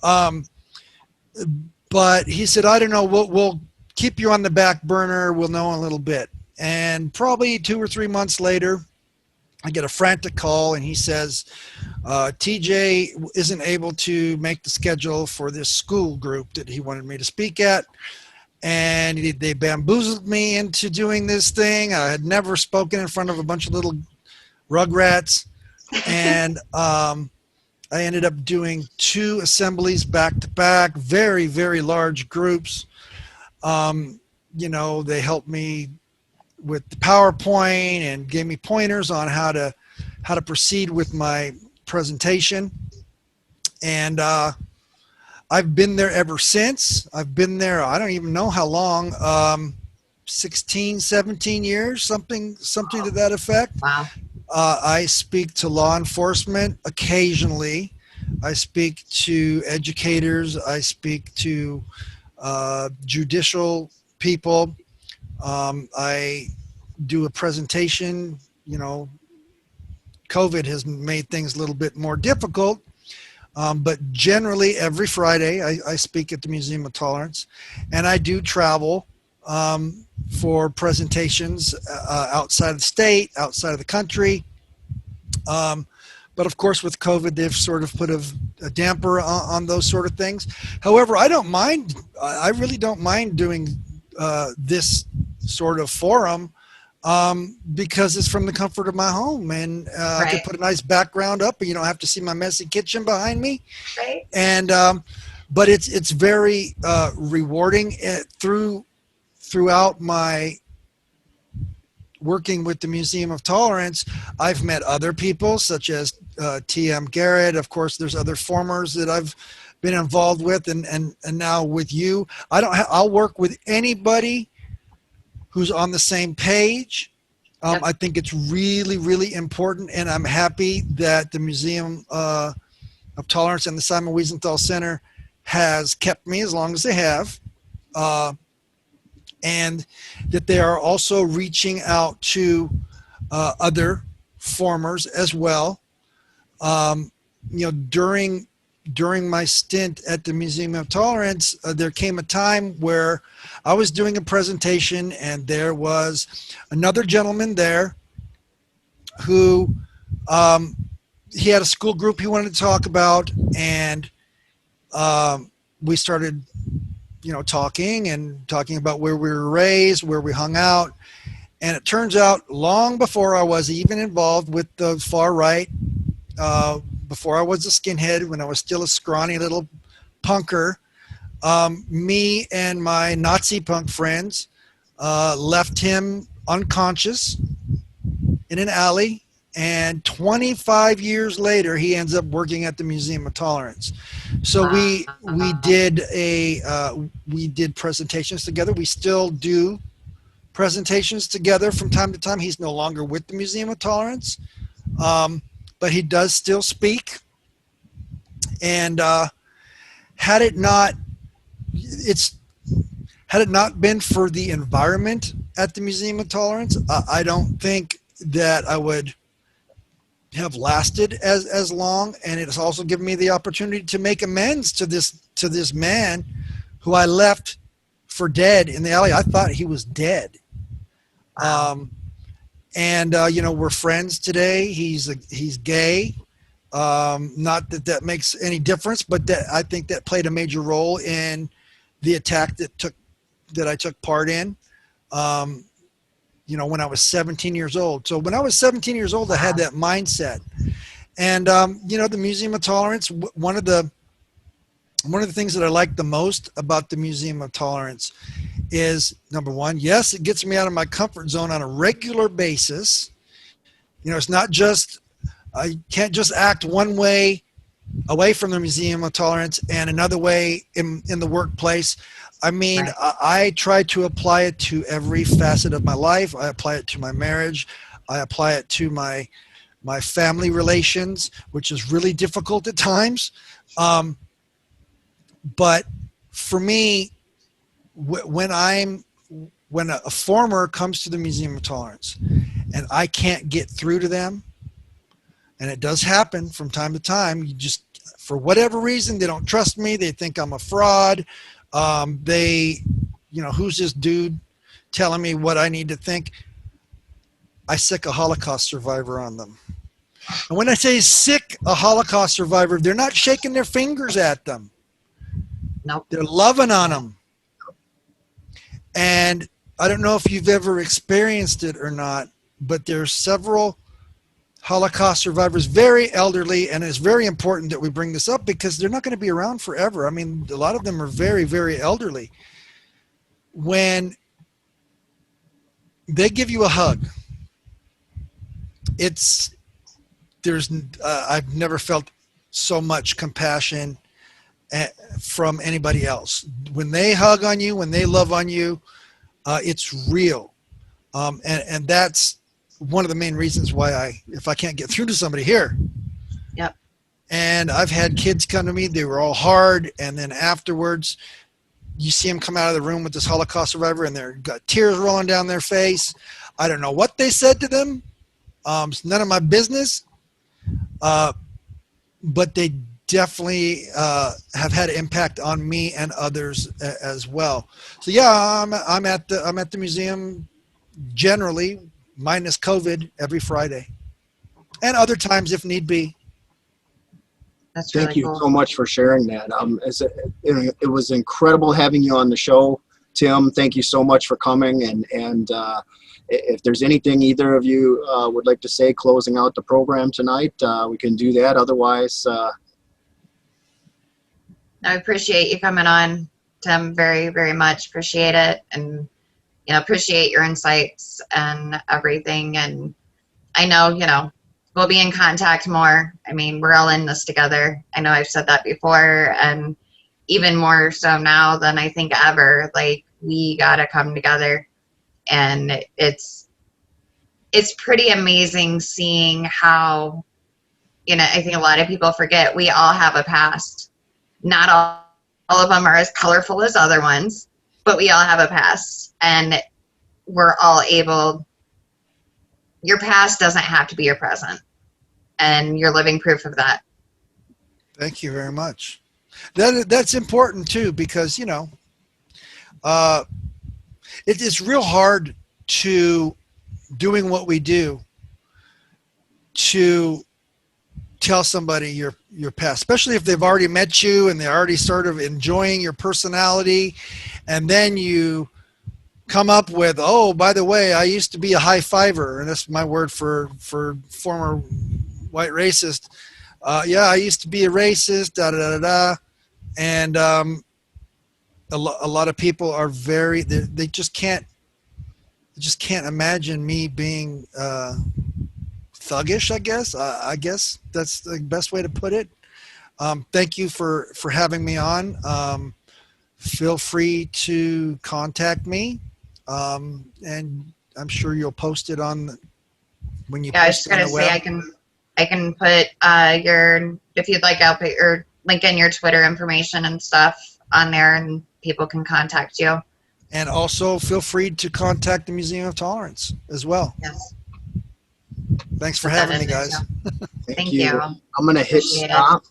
But he said, I don't know, we'll keep you on the back burner. We'll know in a little bit. And probably 2 or 3 months later, I get a frantic call, and he says, TJ isn't able to make the schedule for this school group that he wanted me to speak at. And they bamboozled me into doing this thing. I had never spoken in front of a bunch of little rugrats. And I ended up doing 2 assemblies back to back, very, very large groups. They helped me with the PowerPoint and gave me pointers on how to proceed with my presentation. And I've been there ever since. I've been there, I don't even know how long, 16, 17 years, something to that effect. Wow. I speak to law enforcement occasionally. I speak to educators. I speak to judicial people. I do a presentation. COVID has made things a little bit more difficult. But generally every Friday I speak at the Museum of Tolerance, and I do travel for presentations outside of the state, outside of the country. But of course with COVID, they've sort of put a damper on those sort of things. However, I really don't mind doing this sort of forum because it's from the comfort of my home, and I can put a nice background up, and you don't have to see my messy kitchen behind me. Right. And but it's very rewarding throughout my working with the Museum of Tolerance. I've met other people such as T.M. Garrett. Of course, there's other formers that I've been involved with, and now with you. I'll work with anybody who's on the same page. Yep. I think it's really, really important, and I'm happy that the Museum of Tolerance and the Simon Wiesenthal Center has kept me as long as they have, and that they are also reaching out to other formers as well. During my stint at the Museum of Tolerance, there came a time where I was doing a presentation, and there was another gentleman there who he had a school group he wanted to talk about, and we started talking about where we were raised, where we hung out. And it turns out long before I was even involved with the far right, before I was a skinhead, when I was still a scrawny little punker, me and my Nazi punk friends left him unconscious in an alley. And 25 years later, he ends up working at the Museum of Tolerance. So we did presentations together. We still do presentations together from time to time. He's no longer with the Museum of Tolerance, but he does still speak. And had it not been for the environment at the Museum of Tolerance, I don't think that I would have lasted as long. And it's also given me the opportunity to make amends to this man who I left for dead in the alley. I thought he was dead. We're friends today. He's gay. Not that makes any difference, but that I think that played a major role in the attack that I took part in. when I was 17 years old. So when I was 17 years old, I had that mindset. And, the Museum of Tolerance, one of the things that I like the most about the Museum of Tolerance is, number one, yes, it gets me out of my comfort zone on a regular basis. It's not just, I can't just act one way away from the Museum of Tolerance and another way in the workplace. I mean, Right. I try to apply it to every facet of my life. I apply it to my marriage. I apply it to my family relations, which is really difficult at times. But for me, when a former comes to the Museum of Tolerance and I can't get through to them, and it does happen from time to time, you just, for whatever reason, they don't trust me. They think I'm a fraud. Who's this dude telling me what I need to think? I sick a Holocaust survivor on them. And when I say sick a Holocaust survivor, they're not shaking their fingers at them. Nope. They're loving on them. And I don't know if you've ever experienced it or not, but there's several Holocaust survivors, very elderly, and it's very important that we bring this up because they're not going to be around forever. I mean, a lot of them are very, very elderly. When they give you a hug, I've never felt so much compassion from anybody else. When they hug on you, when they love on you, it's real. And that's one of the main reasons why if I can't get through to somebody here. Yep. And I've had kids come to me, they were all hard. And then afterwards, you see them come out of the room with this Holocaust survivor and they've got tears rolling down their face. I don't know what they said to them. It's none of my business. But they definitely have had an impact on me and others as well. So yeah, I'm at the museum generally, minus COVID, every Friday, and other times if need be. That's really Thank you cool. so much for sharing that. It was incredible having you on the show, Tim. Thank you so much for coming. And if there's anything either of you would like to say closing out the program tonight, we can do that. Otherwise, I appreciate you coming on, Tim, very, very much. Appreciate it. And, appreciate your insights and everything. And I know, we'll be in contact more. I mean, we're all in this together. I know I've said that before, and even more so now than I think ever. Like, we got to come together. And it's pretty amazing seeing how, I think a lot of people forget we all have a past. Not all of them are as colorful as other ones, but we all have a past, and we're all able. Your past doesn't have to be your present, and you're living proof of that. Thank you very much. That's important too, because it's real hard to doing what we do to tell somebody your past, especially if they've already met you and they're already sort of enjoying your personality, and then you come up with, oh, by the way, I used to be a high fiver, and that's my word for former white racist. Yeah, I used to be a racist, da da da da, and a lot of people are they just can't imagine me being thuggish, I guess. I guess that's the best way to put it. Thank you for having me on. Feel free to contact me, and I'm sure you'll post it on when you. Yeah, I was just gonna say I can put if you'd like, I'll put your link in your Twitter information and stuff on there, and people can contact you. And also feel free to contact the Museum of Tolerance as well. Yes. Thanks for having me, guys. thank you. I'm going to hit Appreciate it. stop.